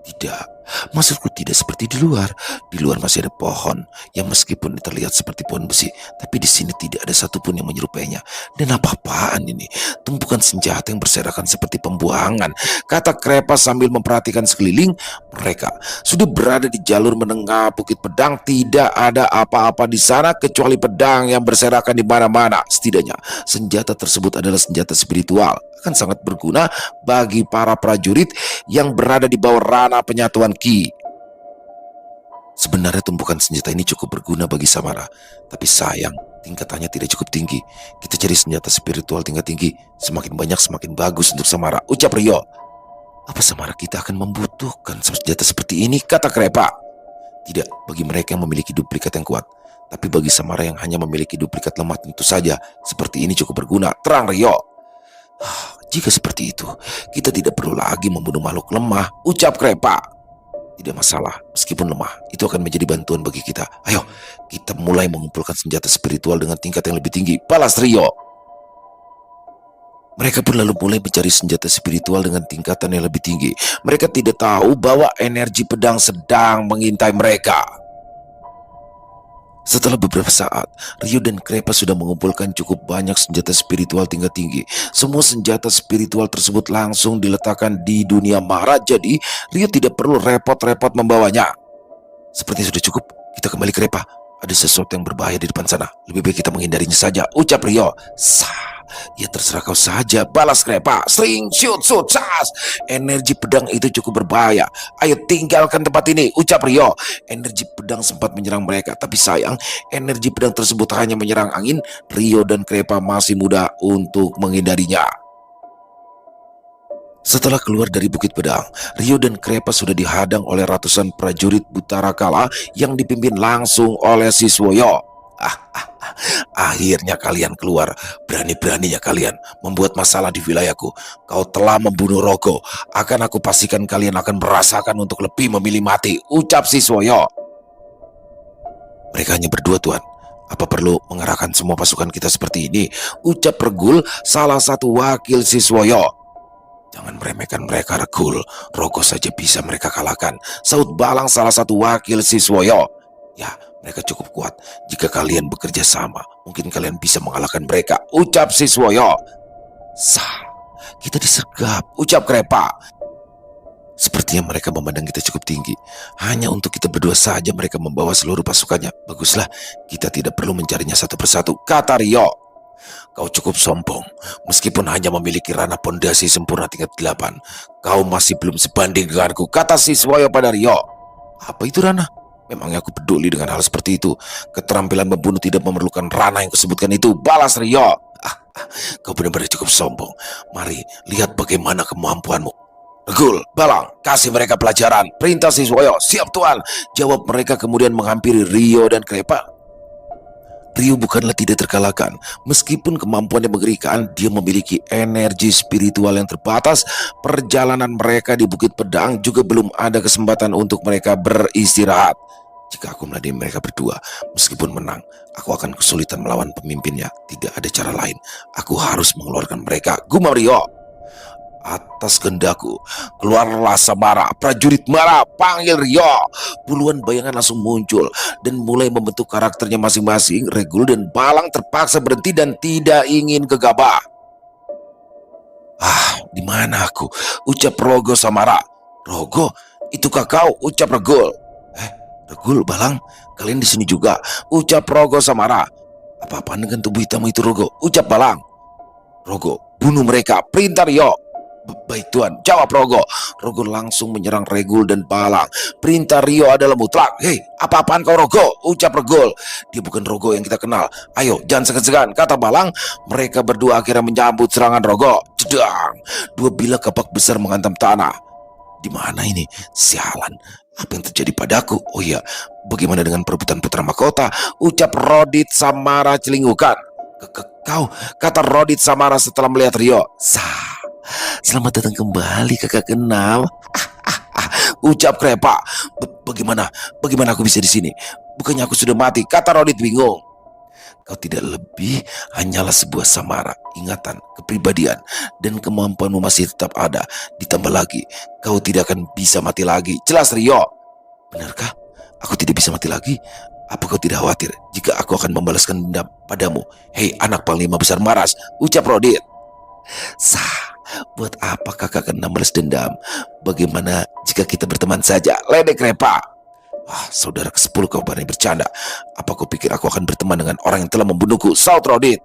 Tidak, maksudku tidak seperti di luar. Di luar masih ada pohon yang meskipun terlihat seperti pohon besi, tapi di sini tidak ada satupun yang menyerupainya. Dan apa-apaan ini? Tumpukan senjata yang berserakan seperti pembuangan, kata Krepa sambil memperhatikan sekeliling. Mereka sudah berada di jalur menengah Bukit Pedang. Tidak ada apa-apa di sana kecuali pedang yang berserakan di mana-mana. Setidaknya senjata tersebut adalah senjata spiritual, akan sangat berguna bagi para prajurit yang berada di bawah ranah penyatuan Ki. Sebenarnya tumpukan senjata ini cukup berguna bagi Samara, tapi sayang tingkatannya tidak cukup tinggi. Kita cari senjata spiritual tingkat tinggi, semakin banyak semakin bagus untuk Samara, ucap Rio. Apa Samara kita akan membutuhkan senjata seperti ini, kata Krepa. Tidak bagi mereka yang memiliki duplikat yang kuat, tapi bagi Samara yang hanya memiliki duplikat lemah tentu saja seperti ini cukup berguna, terang Rio. Jika seperti itu, kita tidak perlu lagi membunuh makhluk lemah, ucap Krepa. Tidak masalah, meskipun lemah, itu akan menjadi bantuan bagi kita. Ayo, kita mulai mengumpulkan senjata spiritual dengan tingkat yang lebih tinggi, balas Rio. Mereka pun lalu mulai mencari senjata spiritual dengan tingkatan yang lebih tinggi. Mereka tidak tahu bahwa energi pedang sedang mengintai mereka. Setelah beberapa saat, Rio dan Krepa sudah mengumpulkan cukup banyak senjata spiritual tingkat tinggi. Semua senjata spiritual tersebut langsung diletakkan di dunia Mara, jadi Rio tidak perlu repot-repot membawanya. Sepertinya sudah cukup, kita kembali ke Krepa. Ada sesuatu yang berbahaya di depan sana. Lebih baik kita menghindarinya saja, ucap Rio. Sah, ya terserah kau saja, balas Krepa. Sling, shoot, shoot, sas. Energi pedang itu cukup berbahaya. Ayo tinggalkan tempat ini, ucap Rio. Energi pedang sempat menyerang mereka, tapi sayang, energi pedang tersebut hanya menyerang angin. Rio dan Krepa masih muda untuk menghindarinya. Setelah keluar dari Bukit Pedang, Rio dan Krepa sudah dihadang oleh ratusan prajurit Butarakala yang dipimpin langsung oleh Siswoyo. Akhirnya kalian keluar. Berani-beraninya kalian membuat masalah di wilayahku. Kau telah membunuh Rogo. Akan aku pastikan kalian akan merasakan untuk lebih memilih mati, ucap Siswoyo. Mereka hanya berdua, Tuan. Apa perlu mengerahkan semua pasukan kita seperti ini? Ucap Regul, salah satu wakil Siswoyo. Jangan meremehkan mereka, Regul. Rogo saja bisa mereka kalahkan, saut Balang, salah satu wakil Siswoyo. Ya, mereka cukup kuat. Jika kalian bekerja sama, mungkin kalian bisa mengalahkan mereka, ucap Siswoyo. Sah, kita disergap, ucap Krepa. Sepertinya mereka memandang kita cukup tinggi. Hanya untuk kita berdua saja mereka membawa seluruh pasukannya. Baguslah, kita tidak perlu mencarinya satu persatu, kata Rio. Kau cukup sombong. Meskipun hanya memiliki ranah pondasi sempurna tingkat 8, kau masih belum sebanding denganku, kata Siswoyo pada Rio. Apa itu ranah? Memangnya aku peduli dengan hal seperti itu? Keterampilan membunuh tidak memerlukan ranah yang kusebutkan itu, balas Rio. Kau benar-benar cukup sombong. Mari lihat bagaimana kemampuanmu. Regul, Balang, kasih mereka pelajaran, perintah Siswoyo. Siap, Tuan, jawab mereka, kemudian menghampiri Rio dan Krepa. Rio bukanlah tidak terkalahkan. Meskipun kemampuannya mengerikan, dia memiliki energi spiritual yang terbatas. Perjalanan mereka di Bukit Pedang juga belum ada kesempatan untuk mereka beristirahat. Jika aku meladeni mereka berdua, meskipun menang, aku akan kesulitan melawan pemimpinnya. Tidak ada cara lain. Aku harus mengeluarkan mereka, gumam Rio. Atas kehendakku, keluarlah Samara, prajurit Mara, panggil Rio. Puluhan bayangan langsung muncul dan mulai membentuk karakternya masing-masing. Regul dan Balang terpaksa berhenti dan tidak ingin gegabah. Di mana aku? Ucap Rogo Samara. Rogo, itukah kau? Ucap Regul. Regul, Balang, kalian di sini juga? Ucap Rogo Samara. Apa-apaan dengan tubuh hitam itu, Rogo? Ucap Balang. Rogo, bunuh mereka, perintah Rio. Baik, Tuan, jawab Rogo. Rogo langsung menyerang Regul dan Balang. Perintah Rio adalah mutlak. Hei, apa-apaan kau, Rogo? Ucap Regul. Dia bukan Rogo yang kita kenal. Ayo, jangan segan-segan, kata Balang. Mereka berdua akhirnya menyambut serangan Rogo. Jedang, dua bilah kapak besar menghantam tanah. Di mana ini? Sialan, apa yang terjadi padaku? Oh iya, bagaimana dengan perebutan putra mahkota? Ucap Rodit Samara celingukan. Kau, kata Rodit Samara setelah melihat Rio. Selamat datang kembali, kakak kenal. Ucap Krepa. Bagaimana aku bisa di sini? Bukannya aku sudah mati, kata Rodit bingung. Kau tidak lebih hanyalah sebuah samara, ingatan, kepribadian, dan kemampuanmu masih tetap ada. Ditambah lagi, kau tidak akan bisa mati lagi. Jelas, Rio. Benarkah? Aku tidak bisa mati lagi? Apa kau tidak khawatir jika aku akan membalaskan dendam padamu? Hei anak panglima besar Maras, ucap Rodit. Buat apa kakak akan balas dendam? Bagaimana jika kita berteman saja? Ledek Krepa. Saudara ke-10 kau berani bercanda. Apa kau pikir aku akan berteman dengan orang yang telah membunuhku? Saut Rodit.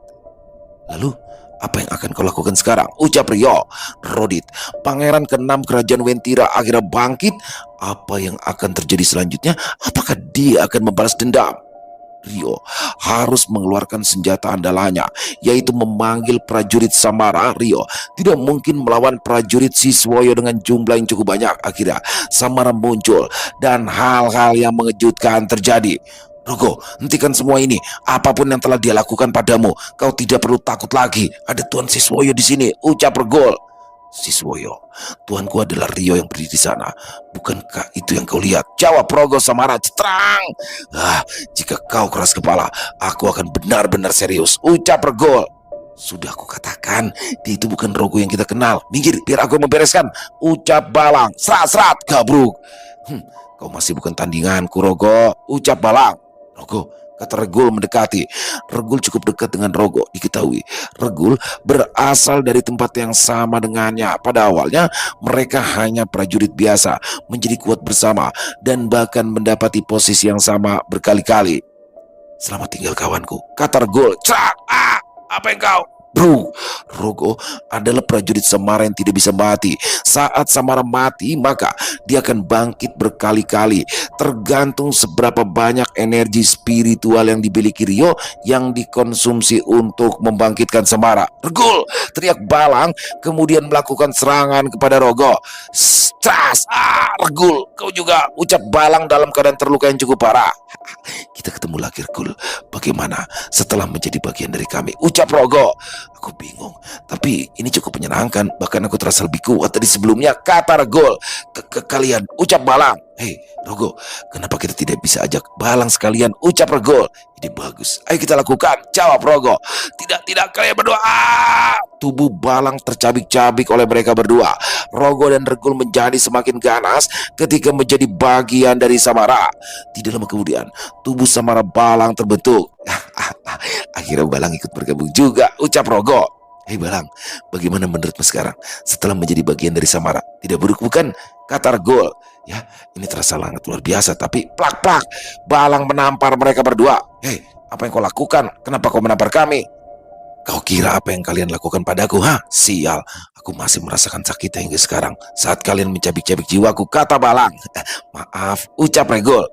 Lalu apa yang akan kau lakukan sekarang? Ucap Rio. Rodit, pangeran ke-6 kerajaan Wentira akhirnya bangkit. Apa yang akan terjadi selanjutnya? Apakah dia akan membalas dendam? Rio harus mengeluarkan senjata andalannya, yaitu memanggil prajurit Samara. Rio tidak mungkin melawan prajurit Siswoyo dengan jumlah yang cukup banyak. Akhirnya Samara muncul dan hal-hal yang mengejutkan terjadi. Rogo, hentikan semua ini. Apapun yang telah dia lakukan padamu, kau tidak perlu takut lagi. Ada Tuan Siswoyo di sini, ucap Regul. Siswoyo, tuanku adalah Rio yang berdiri di sana. Bukankah itu yang kau lihat? Jawab Rogo Samara cetrang. Jika kau keras kepala, aku akan benar-benar serius, ucap Regul. Sudah aku katakan, dia itu bukan Rogo yang kita kenal. Minggir, biar aku membereskan, ucap Balang. Serat-serat, gabruk. Kau masih bukan tandinganku, Rogo, ucap Balang. Rogo, kata Regul mendekati. Regul cukup dekat dengan Rogo. Diketahui, Regul berasal dari tempat yang sama dengannya. Pada awalnya, mereka hanya prajurit biasa, menjadi kuat bersama, dan bahkan mendapati posisi yang sama berkali-kali. Selamat tinggal kawanku, kata Regul. Cak! Ah! Apa yang kau? Bro, Rogo adalah prajurit Samara yang tidak bisa mati. Saat Samara mati, maka dia akan bangkit berkali-kali. Tergantung seberapa banyak energi spiritual yang dimiliki Rio yang dikonsumsi untuk membangkitkan Samara. Regul, teriak Balang, kemudian melakukan serangan kepada Rogo. Stras! Ah, Regul, kau juga, ucap Balang dalam keadaan terluka yang cukup parah. Kita ketemu lagi, Regul. Bagaimana setelah menjadi bagian dari kami? Ucap Rogo. Aku bingung, tapi ini cukup menyenangkan. Bahkan aku terasa lebih kuat dari sebelumnya, kata Regul. Kalian, ucap Balang. Hei, Rogo, kenapa kita tidak bisa ajak Balang sekalian? Ucap Regul. Ini bagus, ayo kita lakukan, jawab Rogo. Tidak, kalian berdua. Ah! Tubuh Balang tercabik-cabik oleh mereka berdua. Rogo dan Regul menjadi semakin ganas ketika menjadi bagian dari Samara. Tidak lama kemudian, tubuh Samara Balang terbentuk. Akhirnya Balang ikut bergabung juga, ucap Rogo. Hei Balang, bagaimana menurutmu sekarang setelah menjadi bagian dari Samara? Tidak buruk bukan? Kata Regul. Ya, ini terasa sangat luar biasa, tapi plak-plak, Balang menampar mereka berdua. Hei, apa yang kau lakukan? Kenapa kau menampar kami? Kau kira apa yang kalian lakukan padaku? Hah? Sial, aku masih merasakan sakitnya hingga sekarang saat kalian mencabik-cabik jiwaku, kata Balang. Maaf, ucap Regul.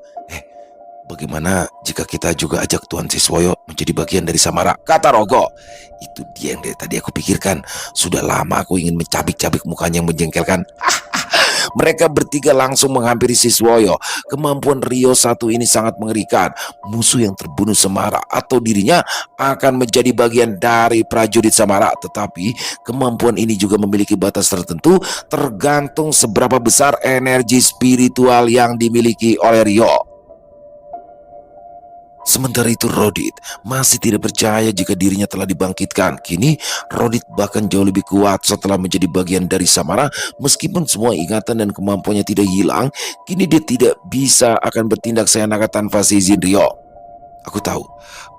Bagaimana jika kita juga ajak Tuan Siswoyo menjadi bagian dari Samara? Kata Rogo. Itu dia yang dari tadi aku pikirkan. Sudah lama aku ingin mencabik-cabik mukanya yang menjengkelkan. Mereka bertiga langsung menghampiri Siswoyo. Kemampuan Rio satu ini sangat mengerikan. Musuh yang terbunuh Samara atau dirinya akan menjadi bagian dari prajurit Samara. Tetapi kemampuan ini juga memiliki batas tertentu, tergantung seberapa besar energi spiritual yang dimiliki oleh Rio. Sementara itu Rodit masih tidak percaya jika dirinya telah dibangkitkan. Kini Rodit bahkan jauh lebih kuat setelah menjadi bagian dari Samara. Meskipun semua ingatan dan kemampuannya tidak hilang, kini dia tidak bisa akan bertindak seenaknya tanpa seizin Rio. Aku tahu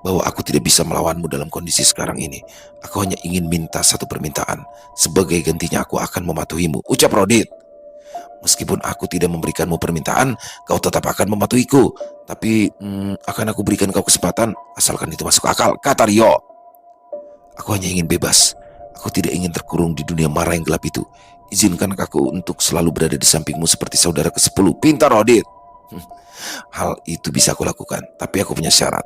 bahwa aku tidak bisa melawanmu dalam kondisi sekarang ini. Aku hanya ingin minta satu permintaan. Sebagai gantinya aku akan mematuhimu, ucap Rodit. Meskipun aku tidak memberikanmu permintaan, kau tetap akan mematuhiku. Tapi akan aku berikan kau kesempatan, asalkan itu masuk akal, kata Rio. Aku hanya ingin bebas. Aku tidak ingin terkurung di dunia mara yang gelap itu. Izinkan aku untuk selalu berada di sampingmu seperti saudara ke-10, pinta Rodit. Hal itu bisa aku lakukan, tapi aku punya syarat.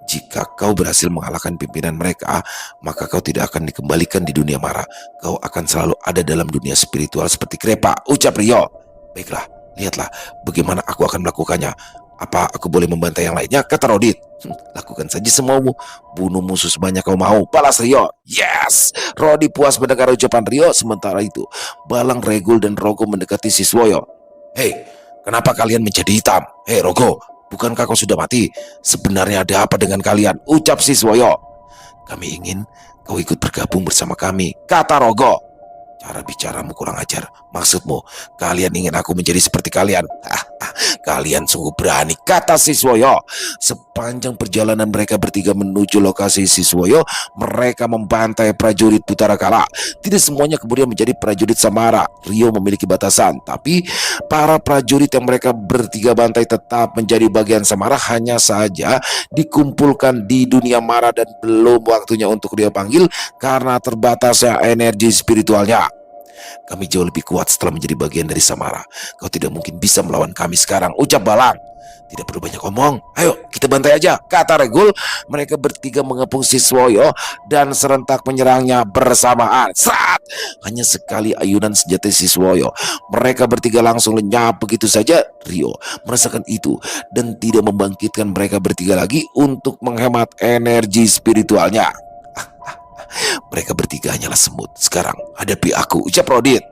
Jika kau berhasil mengalahkan pimpinan mereka, maka kau tidak akan dikembalikan di dunia mara. Kau akan selalu ada dalam dunia spiritual seperti Krepa, ucap Rio. Baiklah, lihatlah bagaimana aku akan melakukannya. Apa aku boleh membantai yang lainnya? Kata Rodit. Lakukan saja semaumu. Bunuh musuh sebanyak kau mau, balas Rio. Yes! Rodi puas mendengar ucapan Rio. Sementara itu, Balang, Regul, dan Rogo mendekati Siswoyo. Hei, kenapa kalian menjadi hitam? Hei Rogo, bukankah kau sudah mati? Sebenarnya ada apa dengan kalian? Ucap Siswoyo. Kami ingin kau ikut bergabung bersama kami, kata Rogo. Cara bicaramu kurang ajar. Maksudmu, kalian ingin aku menjadi seperti kalian? Kalian sungguh berani, kata Siswoyo. Sepanjang perjalanan mereka bertiga menuju lokasi Siswoyo, mereka membantai prajurit Putarakala. Tidak semuanya kemudian menjadi prajurit Samara. Rio memiliki batasan, tapi para prajurit yang mereka bertiga bantai tetap menjadi bagian Samara, hanya saja dikumpulkan di dunia mara dan belum waktunya untuk Rio panggil karena terbatasnya energi spiritualnya. Kami jauh lebih kuat setelah menjadi bagian dari Samara. Kau tidak mungkin bisa melawan kami sekarang, ucap Balang. Tidak perlu banyak omong, ayo kita bantai aja, kata Regul. Mereka bertiga mengepung Siswoyo dan serentak menyerangnya bersamaan. Serat! Hanya sekali ayunan senjata Siswoyo, mereka bertiga langsung lenyap begitu saja. Rio merasakan itu dan tidak membangkitkan mereka bertiga lagi untuk menghemat energi spiritualnya. Mereka bertiga hanyalah semut. Sekarang hadapi aku, ucap Rodit.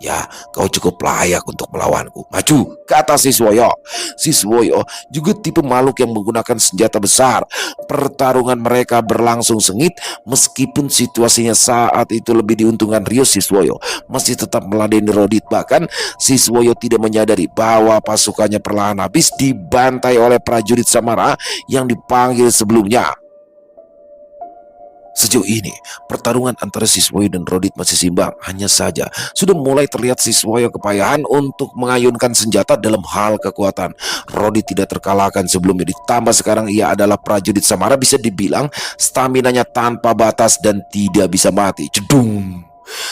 Ya, kau cukup layak untuk melawanku. Maju, kata Siswoyo. Siswoyo juga tipe makhluk yang menggunakan senjata besar. Pertarungan mereka berlangsung sengit, meskipun situasinya saat itu lebih diuntungkan Rio. Siswoyo masih tetap meladeni Rodit. Bahkan Siswoyo tidak menyadari bahwa pasukannya perlahan habis dibantai oleh prajurit Samara yang dipanggil sebelumnya. Sejauh ini, pertarungan antara Siswoyo dan Rodit masih seimbang. Hanya saja, sudah mulai terlihat Siswoyo kepayahan untuk mengayunkan senjata dalam hal kekuatan. Rodit tidak terkalahkan sebelumnya, ditambah sekarang ia adalah prajurit Samara, bisa dibilang staminanya tanpa batas dan tidak bisa mati. Jedung!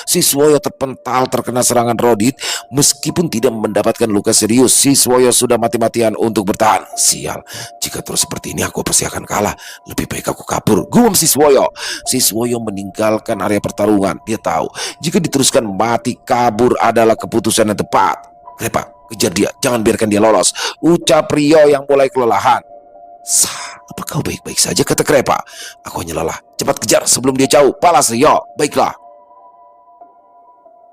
Siswoyo terpental terkena serangan Rodit. Meskipun tidak mendapatkan luka serius, Siswoyo sudah mati-matian untuk bertahan. Sial, jika terus seperti ini aku pasti akan kalah. Lebih baik aku kabur, gumam Siswoyo. Siswoyo meninggalkan area pertarungan. Dia tahu jika diteruskan mati, kabur adalah keputusan yang tepat. Krepa, kejar dia, jangan biarkan dia lolos, ucap Rio yang mulai kelelahan. Sah, apa kau baik-baik saja, kata Krepa. Aku hanya lelah, cepat kejar sebelum dia jauh. Balas Rio. Baiklah.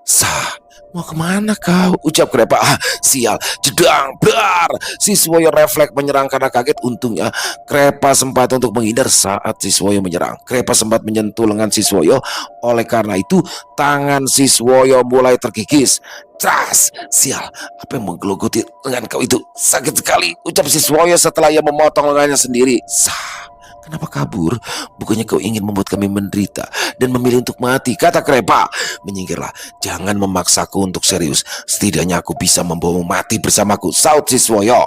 Sah, mau kemana kau? Ucap Krepa. Sial, jedang, dar. Siswoyo refleks menyerang karena kaget. Untungnya Krepa sempat untuk menghindar saat Siswoyo menyerang. Krepa sempat menyentuh lengan Siswoyo. Oleh karena itu, tangan Siswoyo mulai terkikis. Tras, sial, apa yang menggelogoti lengan kau itu? Sakit sekali, ucap Siswoyo setelah ia memotong lengannya sendiri. Sah, kenapa kabur? Bukannya kau ingin membuat kami menderita dan memilih untuk mati, kata Krepa. Menyingkirlah, jangan memaksaku untuk serius. Setidaknya aku bisa membawamu mati bersamaku, saut Siswoyo.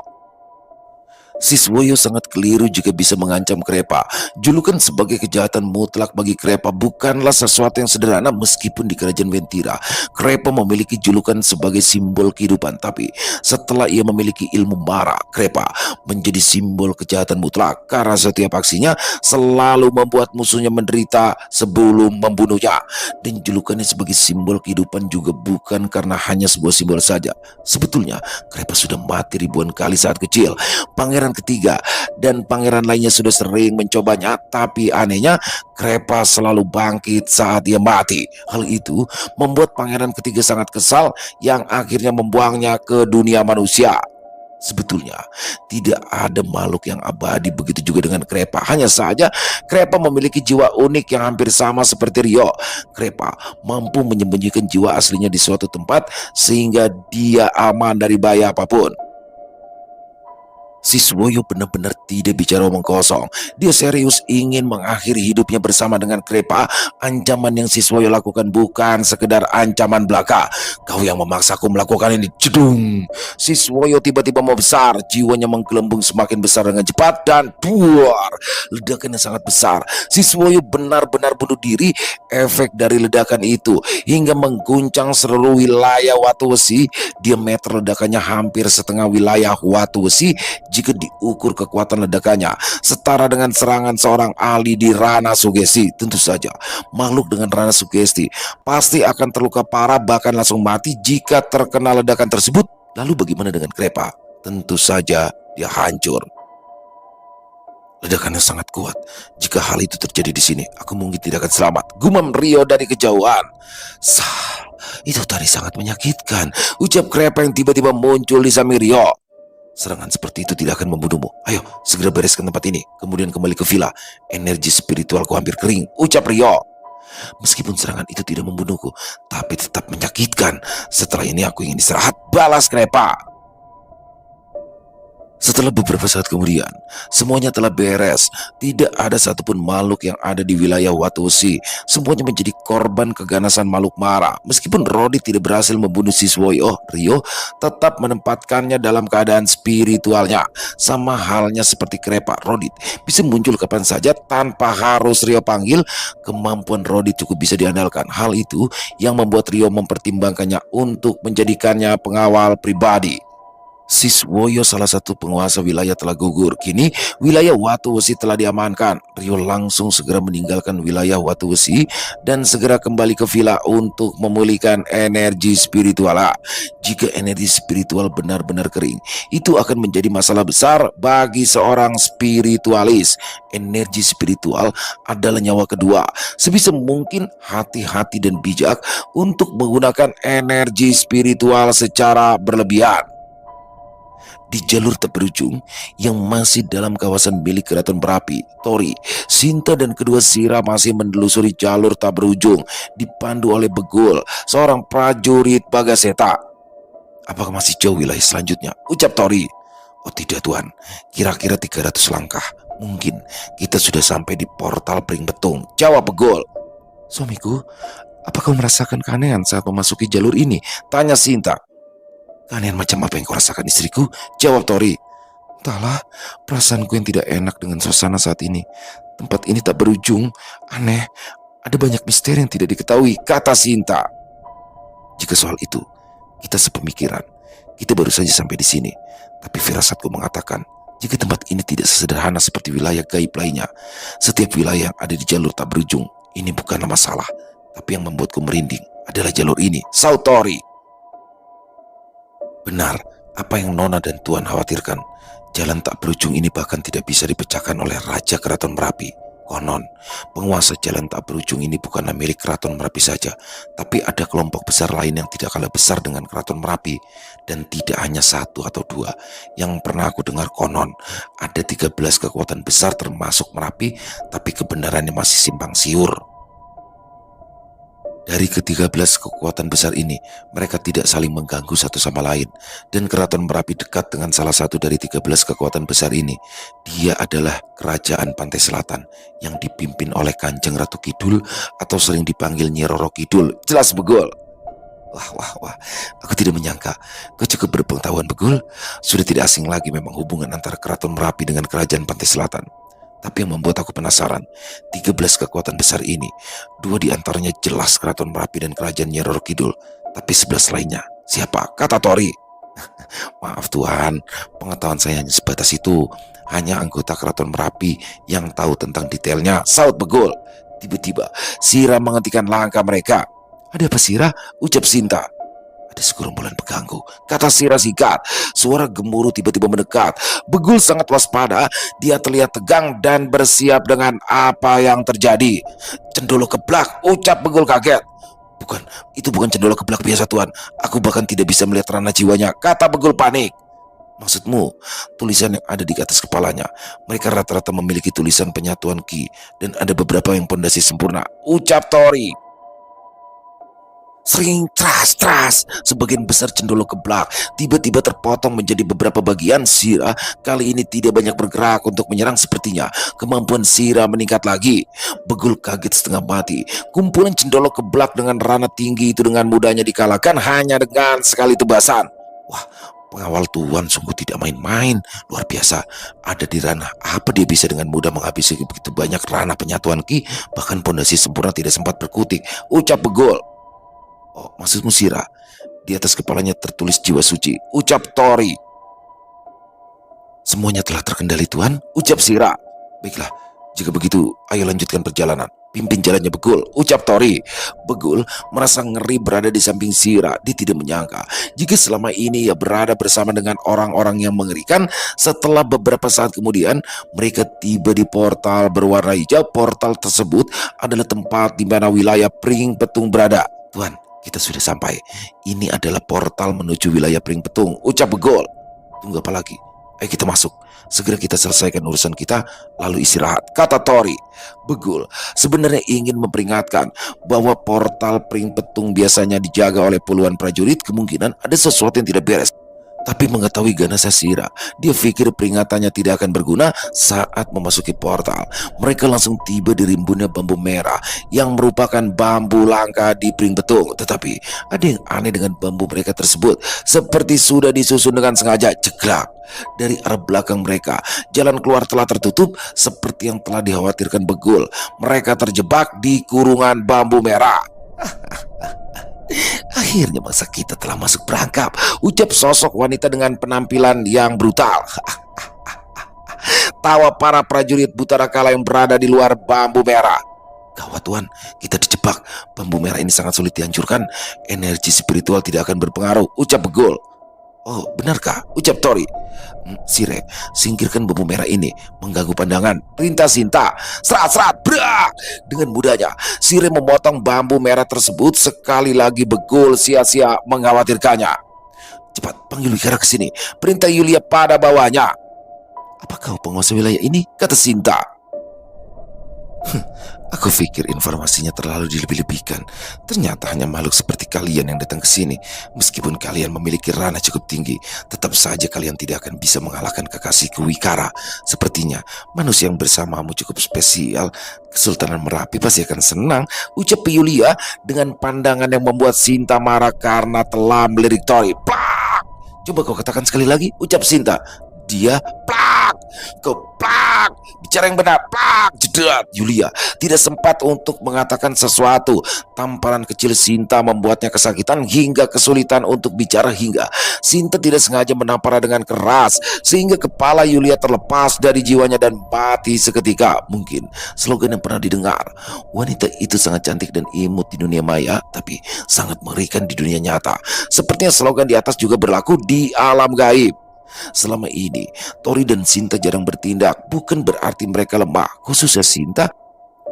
Siswoyo sangat keliru jika bisa mengancam Krepa. Julukan sebagai kejahatan mutlak bagi Krepa bukanlah sesuatu yang sederhana. Meskipun di kerajaan Ventira, Krepa memiliki julukan sebagai simbol kehidupan. Tapi setelah ia memiliki ilmu mara, Krepa menjadi simbol kejahatan mutlak. Karena setiap aksinya selalu membuat musuhnya menderita sebelum membunuhnya. Dan julukannya sebagai simbol kehidupan juga bukan karena hanya sebuah simbol saja. Sebetulnya Krepa sudah mati ribuan kali saat kecil. Pangeran ketiga dan pangeran lainnya sudah sering mencobanya, tapi anehnya Krepa selalu bangkit saat dia mati. Hal itu membuat pangeran ketiga sangat kesal, yang akhirnya membuangnya ke dunia manusia. Sebetulnya tidak ada makhluk yang abadi, begitu juga dengan Krepa. Hanya saja Krepa memiliki jiwa unik yang hampir sama seperti Rio. Krepa mampu menyembunyikan jiwa aslinya di suatu tempat sehingga dia aman dari bahaya apapun. Siswoyo benar-benar tidak bicara omong kosong. Dia serius ingin mengakhiri hidupnya bersama dengan Krepa. Ancaman yang Siswoyo lakukan bukan sekedar ancaman belaka. Kau yang memaksaku melakukan ini, jedung. Siswoyo tiba-tiba membesar. Jiwanya menggelembung semakin besar dengan cepat dan buar. Ledakan yang sangat besar. Siswoyo benar-benar bunuh diri. Efek dari ledakan itu hingga mengguncang seluruh wilayah Watu Wesi. Diameter ledakannya hampir setengah wilayah Watu Wesi. Jika diukur kekuatan ledakannya setara dengan serangan seorang ahli di ranah sugesti. Tentu saja makhluk dengan ranah sugesti pasti akan terluka parah, bahkan langsung mati jika terkena ledakan tersebut. Lalu bagaimana dengan Krepa? Tentu saja dia hancur. Ledakannya sangat kuat. Jika hal itu terjadi di sini, aku mungkin tidak akan selamat, gumam Rio dari kejauhan. Sah, itu tadi sangat menyakitkan, ucap Krepa yang tiba-tiba muncul di samping Rio. Serangan seperti itu tidak akan membunuhmu. Ayo, segera bereskan tempat ini, kemudian kembali ke villa. Energi spiritualku hampir kering, ucap Rio. Meskipun serangan itu tidak membunuhku, tapi tetap menyakitkan. Setelah ini aku ingin istirahat, balas Krepa. Setelah beberapa saat kemudian, semuanya telah beres. Tidak ada satupun makhluk yang ada di wilayah Watu Wesi. Semuanya menjadi korban keganasan makhluk mara. Meskipun Rodit tidak berhasil membunuh Siswoyo, Rio tetap menempatkannya dalam keadaan spiritualnya. Sama halnya seperti Krepa, Rodit bisa muncul kapan saja tanpa harus Rio panggil. Kemampuan Rodit cukup bisa diandalkan. Hal itu yang membuat Rio mempertimbangkannya untuk menjadikannya pengawal pribadi. Siswoyo, salah satu penguasa wilayah, telah gugur. Kini wilayah Watu Wesi telah diamankan. Rio langsung segera meninggalkan wilayah Watu Wesi dan segera kembali ke villa untuk memulihkan energi spiritual. Jika energi spiritual benar-benar kering, itu akan menjadi masalah besar bagi seorang spiritualis. Energi spiritual adalah nyawa kedua. Sebisa mungkin hati-hati dan bijak untuk menggunakan energi spiritual secara berlebihan. Di jalur tak berujung yang masih dalam kawasan milik Keraton Merapi, Tori, Sinta dan kedua Sira masih menelusuri jalur tak berujung dipandu oleh Begul, seorang prajurit Bagaseta. Apakah masih jauh wilayah selanjutnya? Ucap Tori. Oh tidak tuan, kira-kira 300 langkah. Mungkin kita sudah sampai di portal Pring Betung, jawab Begul. Suamiku, apakah kau merasakan keanehan saat memasuki jalur ini? Tanya Sinta. Keanehan macam apa yang kau rasakan, istriku? Jawab Tori. Entahlah, perasaanku yang tidak enak dengan suasana saat ini. Tempat ini tak berujung, aneh. Ada banyak misteri yang tidak diketahui, kata Sinta. Jika soal itu, kita sepemikiran. Kita baru saja sampai di sini. Tapi firasatku mengatakan, jika tempat ini tidak sesederhana seperti wilayah gaib lainnya, setiap wilayah yang ada di jalur tak berujung, ini bukanlah masalah. Tapi yang membuatku merinding adalah jalur ini, saut Tori. Benar, apa yang Nona dan Tuan khawatirkan. Jalan tak berujung ini bahkan tidak bisa dipecahkan oleh Raja Keraton Merapi. Konon, penguasa jalan tak berujung ini bukanlah milik Keraton Merapi saja, tapi ada kelompok besar lain yang tidak kalah besar dengan Keraton Merapi. Dan tidak hanya satu atau dua. Yang pernah aku dengar konon, ada 13 kekuatan besar termasuk Merapi, tapi kebenarannya masih simpang siur. Dari ke-13 kekuatan besar ini, mereka tidak saling mengganggu satu sama lain. Dan Keraton Merapi dekat dengan salah satu dari 13 kekuatan besar ini. Dia adalah Kerajaan Pantai Selatan yang dipimpin oleh Kanjeng Ratu Kidul atau sering dipanggil Nyi Roro Kidul. Jelas Begul. Wah, aku tidak menyangka kau cukup berpengetahuan Begul. Sudah tidak asing lagi memang hubungan antara Keraton Merapi dengan Kerajaan Pantai Selatan. Tapi yang membuat aku penasaran, 13 kekuatan besar ini, 2 diantaranya jelas Keraton Merapi dan Kerajaan Nyi Roro Kidul. Tapi 11 lainnya, siapa? Kata Tori. Maaf Tuhan, pengetahuan saya hanya sebatas itu. Hanya anggota Keraton Merapi yang tahu tentang detailnya, saut Begul. Tiba-tiba, Sira menghentikan langkah mereka. Ada apa Sira? Ucap Sinta. Ada segerombolan pengganggu, kata Sira singkat. Suara gemuruh tiba-tiba mendekat. Begul sangat waspada. Dia terlihat tegang dan bersiap dengan apa yang terjadi. Cendolo keblak, ucap Begul kaget. Bukan, itu bukan cendolo keblak biasa Tuan. Aku bahkan tidak bisa melihat ranah jiwanya, kata Begul panik. Maksudmu, tulisan yang ada di atas kepalanya. Mereka rata-rata memiliki tulisan penyatuan Ki. Dan ada beberapa yang pondasi sempurna, ucap Tori. Sering tras, sebagian besar cendolo keblak tiba-tiba terpotong menjadi beberapa bagian. Sira kali ini tidak banyak bergerak untuk menyerang sepertinya. Kemampuan Sira meningkat lagi. Begul kaget setengah mati. Kumpulan cendolo keblak dengan ranah tinggi itu dengan mudahnya dikalahkan hanya dengan sekali tebasan. Wah, pengawal Tuan sungguh tidak main-main. Luar biasa. Ada di ranah apa dia bisa dengan mudah menghabisi begitu banyak ranah penyatuan Ki. Bahkan pondasi sempurna tidak sempat berkutik, ucap Begul. Oh, maksudmu Sira? Di atas kepalanya tertulis jiwa suci, ucap Tori. Semuanya telah terkendali Tuan, ucap Sira. Baiklah, jika begitu ayo lanjutkan perjalanan. Pimpin jalannya Begul, ucap Tori. Begul merasa ngeri berada di samping Sira. Dia tidak menyangka jika selama ini ia berada bersama dengan orang-orang yang mengerikan. Setelah beberapa saat kemudian, mereka tiba di portal berwarna hijau. Portal tersebut adalah tempat di mana wilayah Pring Betung berada. Tuan, kita sudah sampai. Ini adalah portal menuju wilayah Pring Betung, ucap Begul. Tunggu apa lagi? Ayo kita masuk. Segera kita selesaikan urusan kita, lalu istirahat, kata Tori. Begul sebenarnya ingin memperingatkan bahwa portal Pring Betung biasanya dijaga oleh puluhan prajurit. Kemungkinan ada sesuatu yang tidak beres. Tapi mengetahui ganasa Sira, dia pikir peringatannya tidak akan berguna. Saat memasuki portal, mereka langsung tiba di rimbunnya bambu merah yang merupakan bambu langka di Pring Betung. Tetapi ada yang aneh dengan bambu mereka tersebut, seperti sudah disusun dengan sengaja. Jeglak. Dari arah belakang mereka, jalan keluar telah tertutup seperti yang telah dikhawatirkan Begul. Mereka terjebak di kurungan bambu merah. Akhirnya masa kita telah masuk perangkap, ucap sosok wanita dengan penampilan yang brutal. Tawa para prajurit Butara Kala yang berada di luar bambu merah. Gawat Tuan, kita dijebak. Bambu merah ini sangat sulit dihancurkan. Energi spiritual tidak akan berpengaruh, ucap Begul. Oh, benarkah? Ucap Tori. Sire, singkirkan bambu merah ini, mengganggu pandangan. Perintah Sinta. Serat-serat, brak! Dengan mudahnya, Sire memotong bambu merah tersebut. Sekali lagi Begul sia-sia mengkhawatirkannya. Cepat, panggil Wikara ke sini. Perintah Yulia pada bawahnya. Apa kau penguasa wilayah ini? Kata Sinta. Aku pikir informasinya terlalu dilebih-lebihkan. Ternyata hanya makhluk seperti kalian yang datang ke sini. Meskipun kalian memiliki ranah cukup tinggi, tetap saja kalian tidak akan bisa mengalahkan kekasihku Wikara. Sepertinya manusia yang bersamamu cukup spesial. Kesultanan Merapi pasti akan senang, ucap Yulia dengan pandangan yang membuat Sinta marah karena telah melirik Tori. Plak! Coba kau katakan sekali lagi, ucap Sinta. Dia plak, kau plak, bicara yang benar, plak, jedat. Yulia tidak sempat untuk mengatakan sesuatu. Tamparan kecil Sinta membuatnya kesakitan hingga kesulitan untuk bicara, hingga Sinta tidak sengaja menampar dengan keras sehingga kepala Yulia terlepas dari jiwanya dan mati seketika. Mungkin slogan yang pernah didengar, wanita itu sangat cantik dan imut di dunia maya, tapi sangat mengerikan di dunia nyata. Sepertinya slogan di atas juga berlaku di alam gaib. Selama ini Tori dan Sinta jarang bertindak, bukan berarti mereka lemah, khususnya Sinta.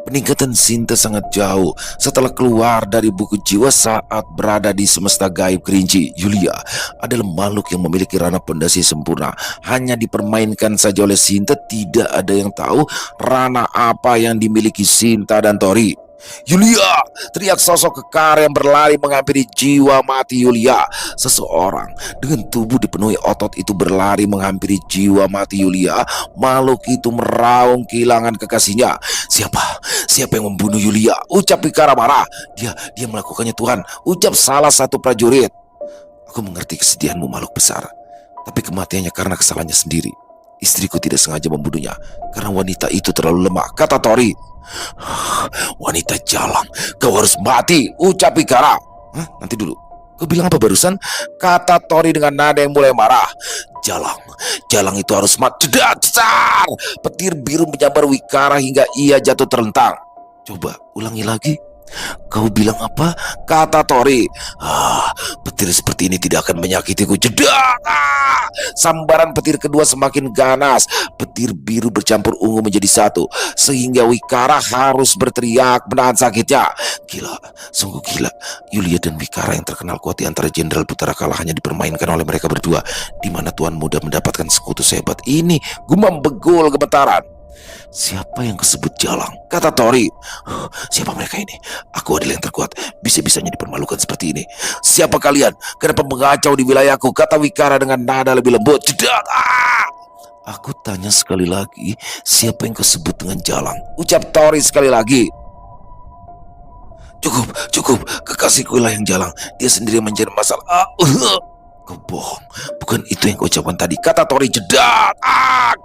Peningkatan Sinta sangat jauh setelah keluar dari buku jiwa saat berada di semesta gaib kerinci. Yulia adalah makhluk yang memiliki ranah pondasi sempurna, hanya dipermainkan saja oleh Sinta. Tidak ada yang tahu ranah apa yang dimiliki Sinta dan Tori. Yulia! Teriak sosok kekar yang berlari menghampiri jiwa mati Yulia. Seseorang dengan tubuh dipenuhi otot itu berlari menghampiri jiwa mati Yulia. Makhluk itu meraung kehilangan kekasihnya. Siapa yang membunuh Yulia? Ucap Wikara marah. Dia melakukannya Tuhan, ucap salah satu prajurit. Aku mengerti kesedihanmu makhluk besar, tapi kematiannya karena kesalahannya sendiri. Istriku tidak sengaja membunuhnya karena wanita itu terlalu lemah, kata Tori. Wanita jalang, kau harus mati, ucap Wikara. Nanti dulu, kau bilang apa barusan? Kata Tori dengan nada yang mulai marah. Jalang itu harus mati. Cedak. Petir biru menyambar Wikara hingga ia jatuh terlentang. Coba ulangi lagi. Kau bilang apa? Kata Tori. Petir seperti ini tidak akan menyakitiku. Jedak! Sambaran petir kedua semakin ganas. Petir biru bercampur ungu menjadi satu, sehingga Wikara harus berteriak menahan sakitnya. Gila, sungguh gila. Yulia dan Wikara yang terkenal kuat di antara Jenderal Butara Kala hanya dipermainkan oleh mereka berdua. Di mana Tuan Muda mendapatkan sekutu sehebat ini? Gumam Begul gemetaran. Siapa yang kesebut jalang? Kata Tori. Siapa mereka ini? Aku adalah yang terkuat. Bisa-bisanya dipermalukan seperti ini. Siapa kalian? Kenapa mengacau di wilayahku? Kata Wikara dengan nada lebih lembut. Jedak! Aku tanya sekali lagi, siapa yang kesebut dengan jalang? Ucap Tori sekali lagi. Cukup. Kekasihku lah yang jalang. Dia sendiri yang menjadi masalah. Kau bohong, bukan itu yang kau ucapkan tadi, kata Tori. Jedak!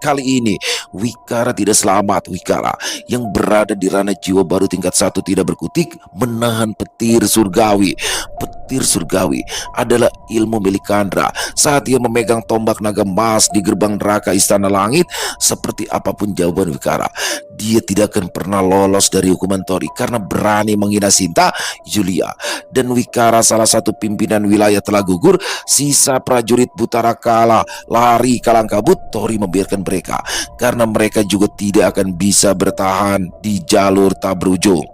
Kali ini Wikara tidak selamat. Wikara yang berada di ranah jiwa baru tingkat 1 tidak berkutik menahan petir surgawi. Petir surgawi adalah ilmu milik Kandra. Saat dia memegang tombak naga emas di gerbang neraka istana langit, seperti apapun jawaban Wikara, dia tidak akan pernah lolos dari hukuman Tori karena berani menghina Sinta, Yulia, dan Wikara. Salah satu pimpinan wilayah telah gugur. Sisa prajurit Butara Kala lari kalang kabut. Tori membiarkan mereka karena mereka juga tidak akan bisa bertahan di jalur tak berujung.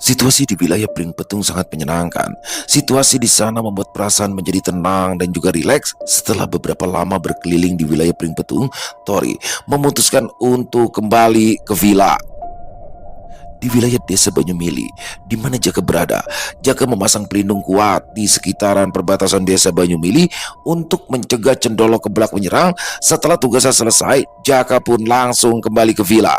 Situasi di wilayah Pring Petung sangat menyenangkan. Situasi di sana membuat perasaan menjadi tenang dan juga rileks. Setelah beberapa lama berkeliling di wilayah Pring Petung, Tori memutuskan untuk kembali ke villa. Di wilayah desa Banyumili, di mana Jaka berada, Jaka memasang pelindung kuat di sekitaran perbatasan desa Banyumili untuk mencegah Cendolo Keblak menyerang. Setelah tugasnya selesai, Jaka pun langsung kembali ke villa.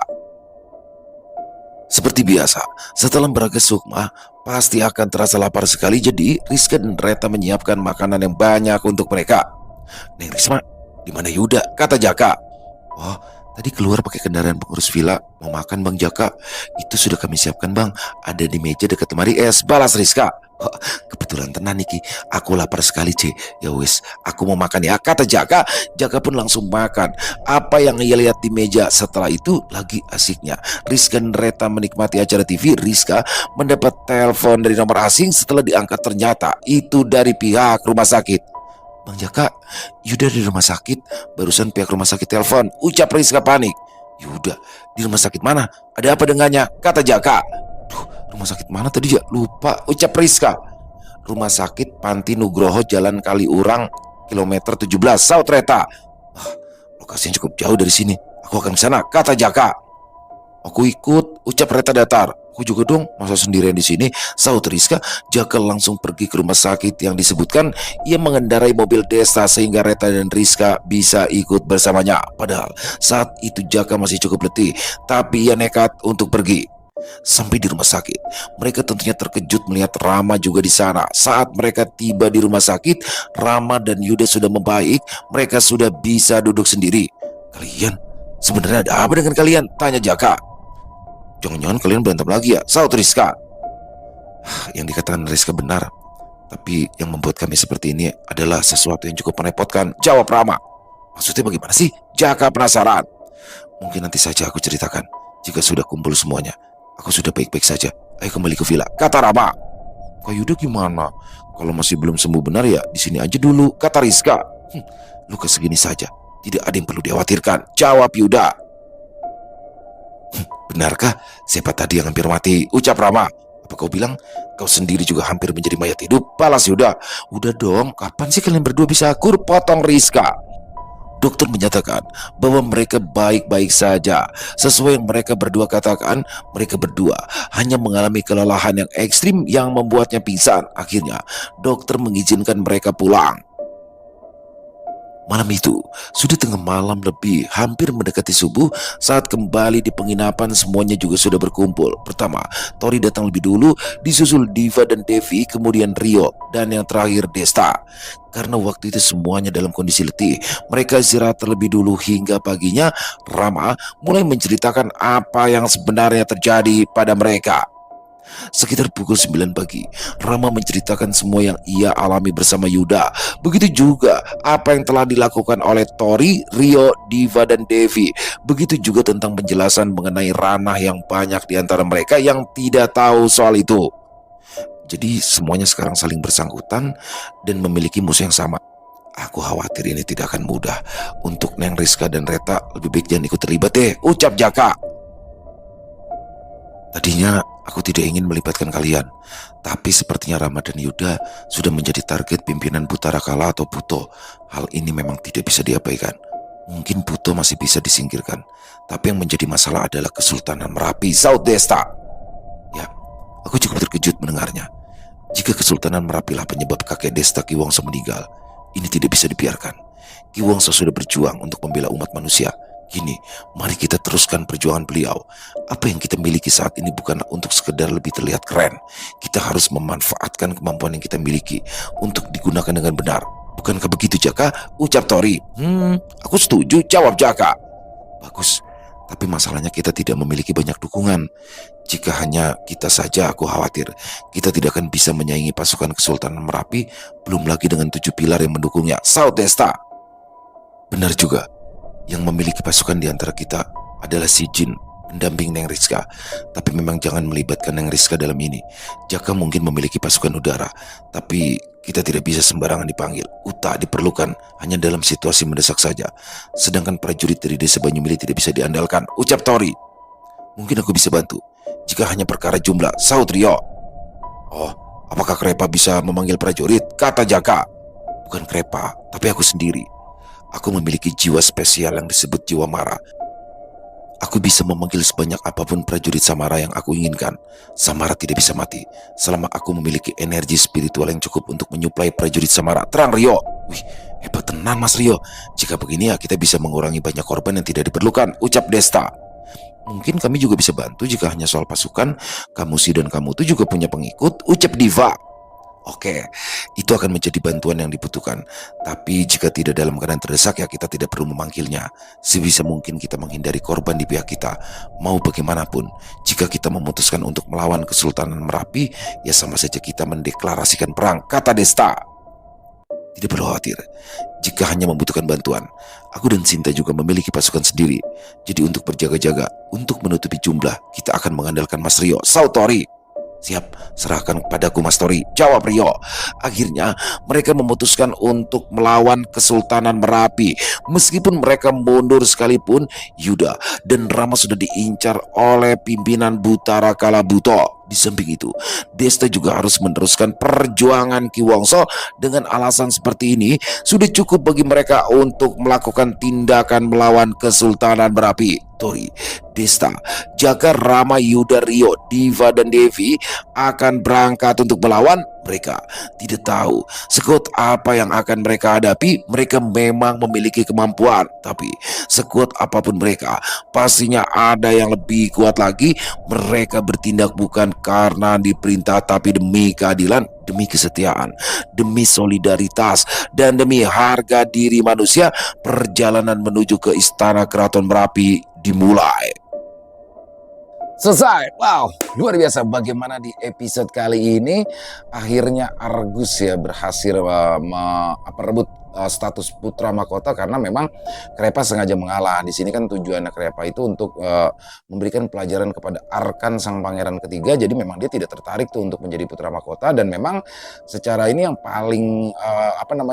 Seperti biasa, setelah Baraga Sukma pasti akan terasa lapar sekali. Jadi Rizka dan Reta menyiapkan makanan yang banyak untuk mereka. Neng Risma, di mana Yuda? Kata Jaka. Oh, Tadi keluar pakai kendaraan pengurus villa, mau makan Bang Jaka. Itu sudah kami siapkan Bang, ada di meja dekat lemari es, balas Rizka. Oh, kebetulan tenan Niki, aku lapar sekali C. Ya wis, aku mau makan ya, kata Jaka. Jaka pun langsung makan. Apa yang ia lihat di meja setelah itu lagi asiknya. Rizka dan Reta menikmati acara TV. Rizka mendapat telepon dari nomor asing. Setelah diangkat ternyata itu dari pihak rumah sakit. Bang Jaka, Yuda di rumah sakit. Barusan pihak rumah sakit telepon, ucap Rizka panik. Yuda, di rumah sakit mana? Ada apa dengannya? Kata Jaka. Duh, rumah sakit mana tadi ya? Lupa, ucap Rizka. Rumah sakit Panti Nugroho, Jalan Kaliurang, kilometer 17, Saut Reta. Ah, lokasinya cukup jauh dari sini. Aku akan ke sana, kata Jaka. Aku ikut, ucap Reta datar. Aku juga dong, masa sendirian di sini, saut Rizka. Jaka langsung pergi ke rumah sakit yang disebutkan. Ia mengendarai mobil Desta sehingga Reta dan Rizka bisa ikut bersamanya. Padahal saat itu Jaka masih cukup letih, tapi ia nekat untuk pergi. Sampai di rumah sakit, mereka tentunya terkejut melihat Rama juga di sana. Saat mereka tiba di rumah sakit, Rama dan Yuda sudah membaik. Mereka sudah bisa duduk sendiri. Kalian, sebenarnya ada apa dengan kalian? Tanya Jaka. Jangan-jangan kalian berantem lagi ya? Saut Rizka. Yang dikatakan Rizka benar, tapi yang membuat kami seperti ini adalah sesuatu yang cukup merepotkan, jawab Rama. Maksudnya bagaimana sih? Jaka penasaran. Mungkin nanti saja aku ceritakan. Jika sudah kumpul semuanya, aku sudah baik-baik saja. Ayo kembali ke villa, kata Rama. Kak Yuda gimana? Kalau masih belum sembuh benar ya di sini aja dulu, kata Rizka. Luka segini saja, tidak ada yang perlu dikhawatirkan, jawab Yuda. Benarkah siapa tadi yang hampir mati? Ucap Rama. Apa kau bilang kau sendiri juga hampir menjadi mayat hidup? Balas Yuda. Udah dong, kapan sih kalian berdua bisa akur? Potong Rizka. Dokter menyatakan bahwa mereka baik-baik saja. Sesuai yang mereka berdua katakan, mereka berdua hanya mengalami kelelahan yang ekstrim yang membuatnya pingsan. Akhirnya dokter mengizinkan mereka pulang. Malam itu, sudah tengah malam lebih, hampir mendekati subuh. Saat kembali di penginapan, semuanya juga sudah berkumpul. Pertama, Tori datang lebih dulu, disusul Diva dan Devi, kemudian Rio, dan yang terakhir Desta. Karena waktu itu semuanya dalam kondisi letih, mereka istirahat terlebih dulu hingga paginya. Rama mulai menceritakan apa yang sebenarnya terjadi pada mereka. Sekitar pukul 9 pagi, Rama menceritakan semua yang ia alami bersama Yuda. Begitu juga apa yang telah dilakukan oleh Tori, Rio, Diva, dan Devi. Begitu juga tentang penjelasan mengenai ranah yang banyak di antara mereka yang tidak tahu soal itu. Jadi semuanya sekarang saling bersangkutan dan memiliki musuh yang sama. Aku khawatir ini tidak akan mudah. Untuk Neng Rizka dan Reta, lebih baik jangan ikut terlibat deh, ucap Jaka. Tadinya aku tidak ingin melibatkan kalian, tapi sepertinya Rama dan Yuda sudah menjadi target pimpinan Butara Kala atau Buto. Hal ini memang tidak bisa diabaikan. Mungkin Buto masih bisa disingkirkan, tapi yang menjadi masalah adalah Kesultanan Merapi, saut Desta. Ya, aku cukup terkejut mendengarnya. Jika Kesultanan Merapilah penyebab kakek Desta Ki Wongso meninggal, ini tidak bisa dibiarkan. Ki Wongso sudah berjuang untuk membela umat manusia. Kini, mari kita teruskan perjuangan beliau. Apa yang kita miliki saat ini bukanlah untuk sekedar lebih terlihat keren. Kita harus memanfaatkan kemampuan yang kita miliki untuk digunakan dengan benar. Bukankah begitu Jaka? Ucap Tori. Aku setuju, jawab Jaka. Bagus, tapi masalahnya kita tidak memiliki banyak dukungan. Jika hanya kita saja, aku khawatir kita tidak akan bisa menyaingi pasukan Kesultanan Merapi, belum lagi dengan 7 pilar yang mendukungnya, saut Desta. Benar juga. Yang memiliki pasukan di antara kita adalah si Jin, pendamping Neng Rizka. Tapi memang jangan melibatkan Neng Rizka dalam ini. Jaka mungkin memiliki pasukan udara, tapi kita tidak bisa sembarangan dipanggil. Uta diperlukan hanya dalam situasi mendesak saja. Sedangkan prajurit dari desa Banyumili tidak bisa diandalkan, ucap Tori. Mungkin aku bisa bantu jika hanya perkara jumlah, saut Rio. Oh, apakah Krepa bisa memanggil prajurit? Kata Jaka. Bukan Krepa, tapi aku sendiri. Aku memiliki jiwa spesial yang disebut jiwa Mara. Aku bisa memanggil sebanyak apapun prajurit Samara yang aku inginkan. Samara tidak bisa mati selama aku memiliki energi spiritual yang cukup untuk menyuplai prajurit Samara. Terang Rio. Wih, hebat tenan Mas Rio. Jika begini ya kita bisa mengurangi banyak korban yang tidak diperlukan, ucap Desta. Mungkin kami juga bisa bantu jika hanya soal pasukan. Kamu sih dan kamu tuh juga punya pengikut, ucap Diva. Oke, itu akan menjadi bantuan yang dibutuhkan. Tapi jika tidak dalam keadaan terdesak ya kita tidak perlu memanggilnya. Sebisa mungkin kita menghindari korban di pihak kita. Mau bagaimanapun, jika kita memutuskan untuk melawan Kesultanan Merapi, ya sama saja kita mendeklarasikan perang, kata Desta. Tidak perlu khawatir, jika hanya membutuhkan bantuan. Aku dan Sinta juga memiliki pasukan sendiri. Jadi untuk berjaga-jaga, untuk menutupi jumlah, kita akan mengandalkan Mas Rio. Sautori. Siap, serahkan kepadaku Mas Tori, jawab Rio. Akhirnya mereka memutuskan untuk melawan Kesultanan Merapi. Meskipun mereka mundur sekalipun, Yuda dan Rama sudah diincar oleh pimpinan Butara Kalabuto. Di samping itu, Desta juga harus meneruskan perjuangan Ki Wongso. Dengan alasan seperti ini, sudah cukup bagi mereka untuk melakukan tindakan melawan Kesultanan Merapi. Tori, Desta, Jaka, Rama, Yuda, Rio, Diva, dan Devi akan berangkat untuk melawan. Mereka tidak tahu sekuat apa yang akan mereka hadapi. Mereka memang memiliki kemampuan, tapi sekuat apapun mereka, pastinya ada yang lebih kuat lagi. Mereka bertindak bukan karena diperintah, tapi demi keadilan, demi kesetiaan, demi solidaritas, dan demi harga diri manusia. Perjalanan menuju ke istana Keraton Merapi dimulai. Selesai. Wow, luar biasa bagaimana di episode kali ini akhirnya Argus ya berhasil rebut status putra mahkota karena memang Krepa sengaja mengalah. Di sini kan tujuannya Krepa itu untuk memberikan pelajaran kepada Arkan sang pangeran ketiga. Jadi memang dia tidak tertarik tuh untuk menjadi putra mahkota, dan memang secara ini yang paling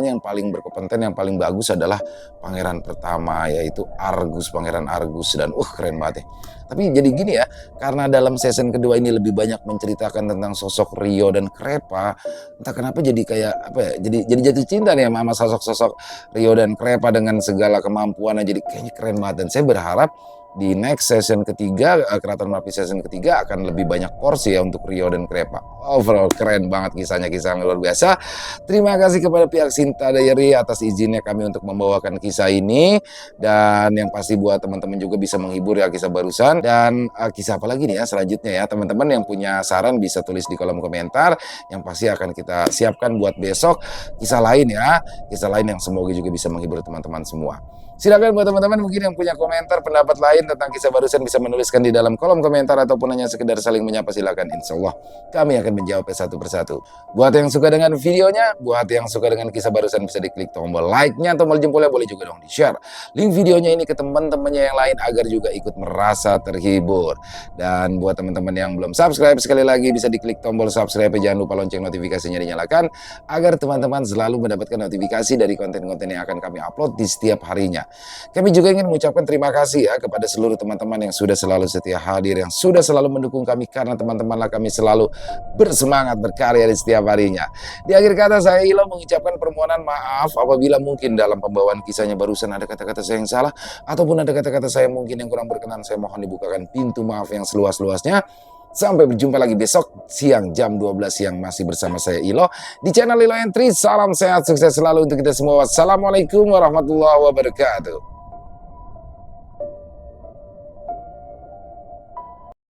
yang paling berkompeten, yang paling bagus adalah pangeran pertama, yaitu Argus, Pangeran Argus, dan keren banget ya. Tapi jadi gini ya, karena dalam season kedua ini lebih banyak menceritakan tentang sosok Rio dan Krepa, entah kenapa jadi kayak jadi jatuh cinta nih sama sosok-sosok Rio dan Krepa dengan segala kemampuannya. Jadi kayaknya keren banget, dan saya berharap di next season ketiga, Keraton Merapi season ketiga akan lebih banyak porsi ya untuk Rio dan Krepa. Overall keren banget kisah yang luar biasa. Terima kasih kepada pihak Sinta Diary atas izinnya kami untuk membawakan kisah ini, dan yang pasti buat teman-teman juga bisa menghibur ya kisah barusan. Dan kisah apa lagi nih ya selanjutnya ya, teman-teman yang punya saran bisa tulis di kolom komentar, yang pasti akan kita siapkan buat besok kisah lain ya, kisah lain yang semoga juga bisa menghibur teman-teman semua. Silakan buat teman-teman mungkin yang punya komentar pendapat lain tentang kisah barusan bisa menuliskan di dalam kolom komentar, ataupun hanya sekedar saling menyapa, silakan. Insya Allah kami akan menjawabnya satu persatu. Buat yang suka dengan videonya, buat yang suka dengan kisah barusan, bisa diklik tombol like-nya, tombol jempolnya, boleh juga dong di-share link videonya ini ke teman-temannya yang lain agar juga ikut merasa terhibur. Dan buat teman-teman yang belum subscribe, sekali lagi bisa diklik tombol subscribe, jangan lupa lonceng notifikasinya dinyalakan agar teman-teman selalu mendapatkan notifikasi dari konten-konten yang akan kami upload di setiap harinya. Kami juga ingin mengucapkan terima kasih ya kepada seluruh teman-teman yang sudah selalu setia hadir, yang sudah selalu mendukung kami, karena teman-temanlah kami selalu bersemangat berkarya di setiap harinya. Di akhir kata, saya Ilo mengucapkan permohonan maaf apabila mungkin dalam pembawaan kisahnya barusan ada kata-kata saya yang salah, ataupun ada kata-kata saya mungkin yang kurang berkenan. Saya mohon dibukakan pintu maaf yang seluas-luasnya. Sampai berjumpa lagi besok siang jam 12 siang masih bersama saya Ilo di channel Ilo Entry. Salam sehat, sukses selalu untuk kita semua. Wassalamualaikum warahmatullahi wabarakatuh.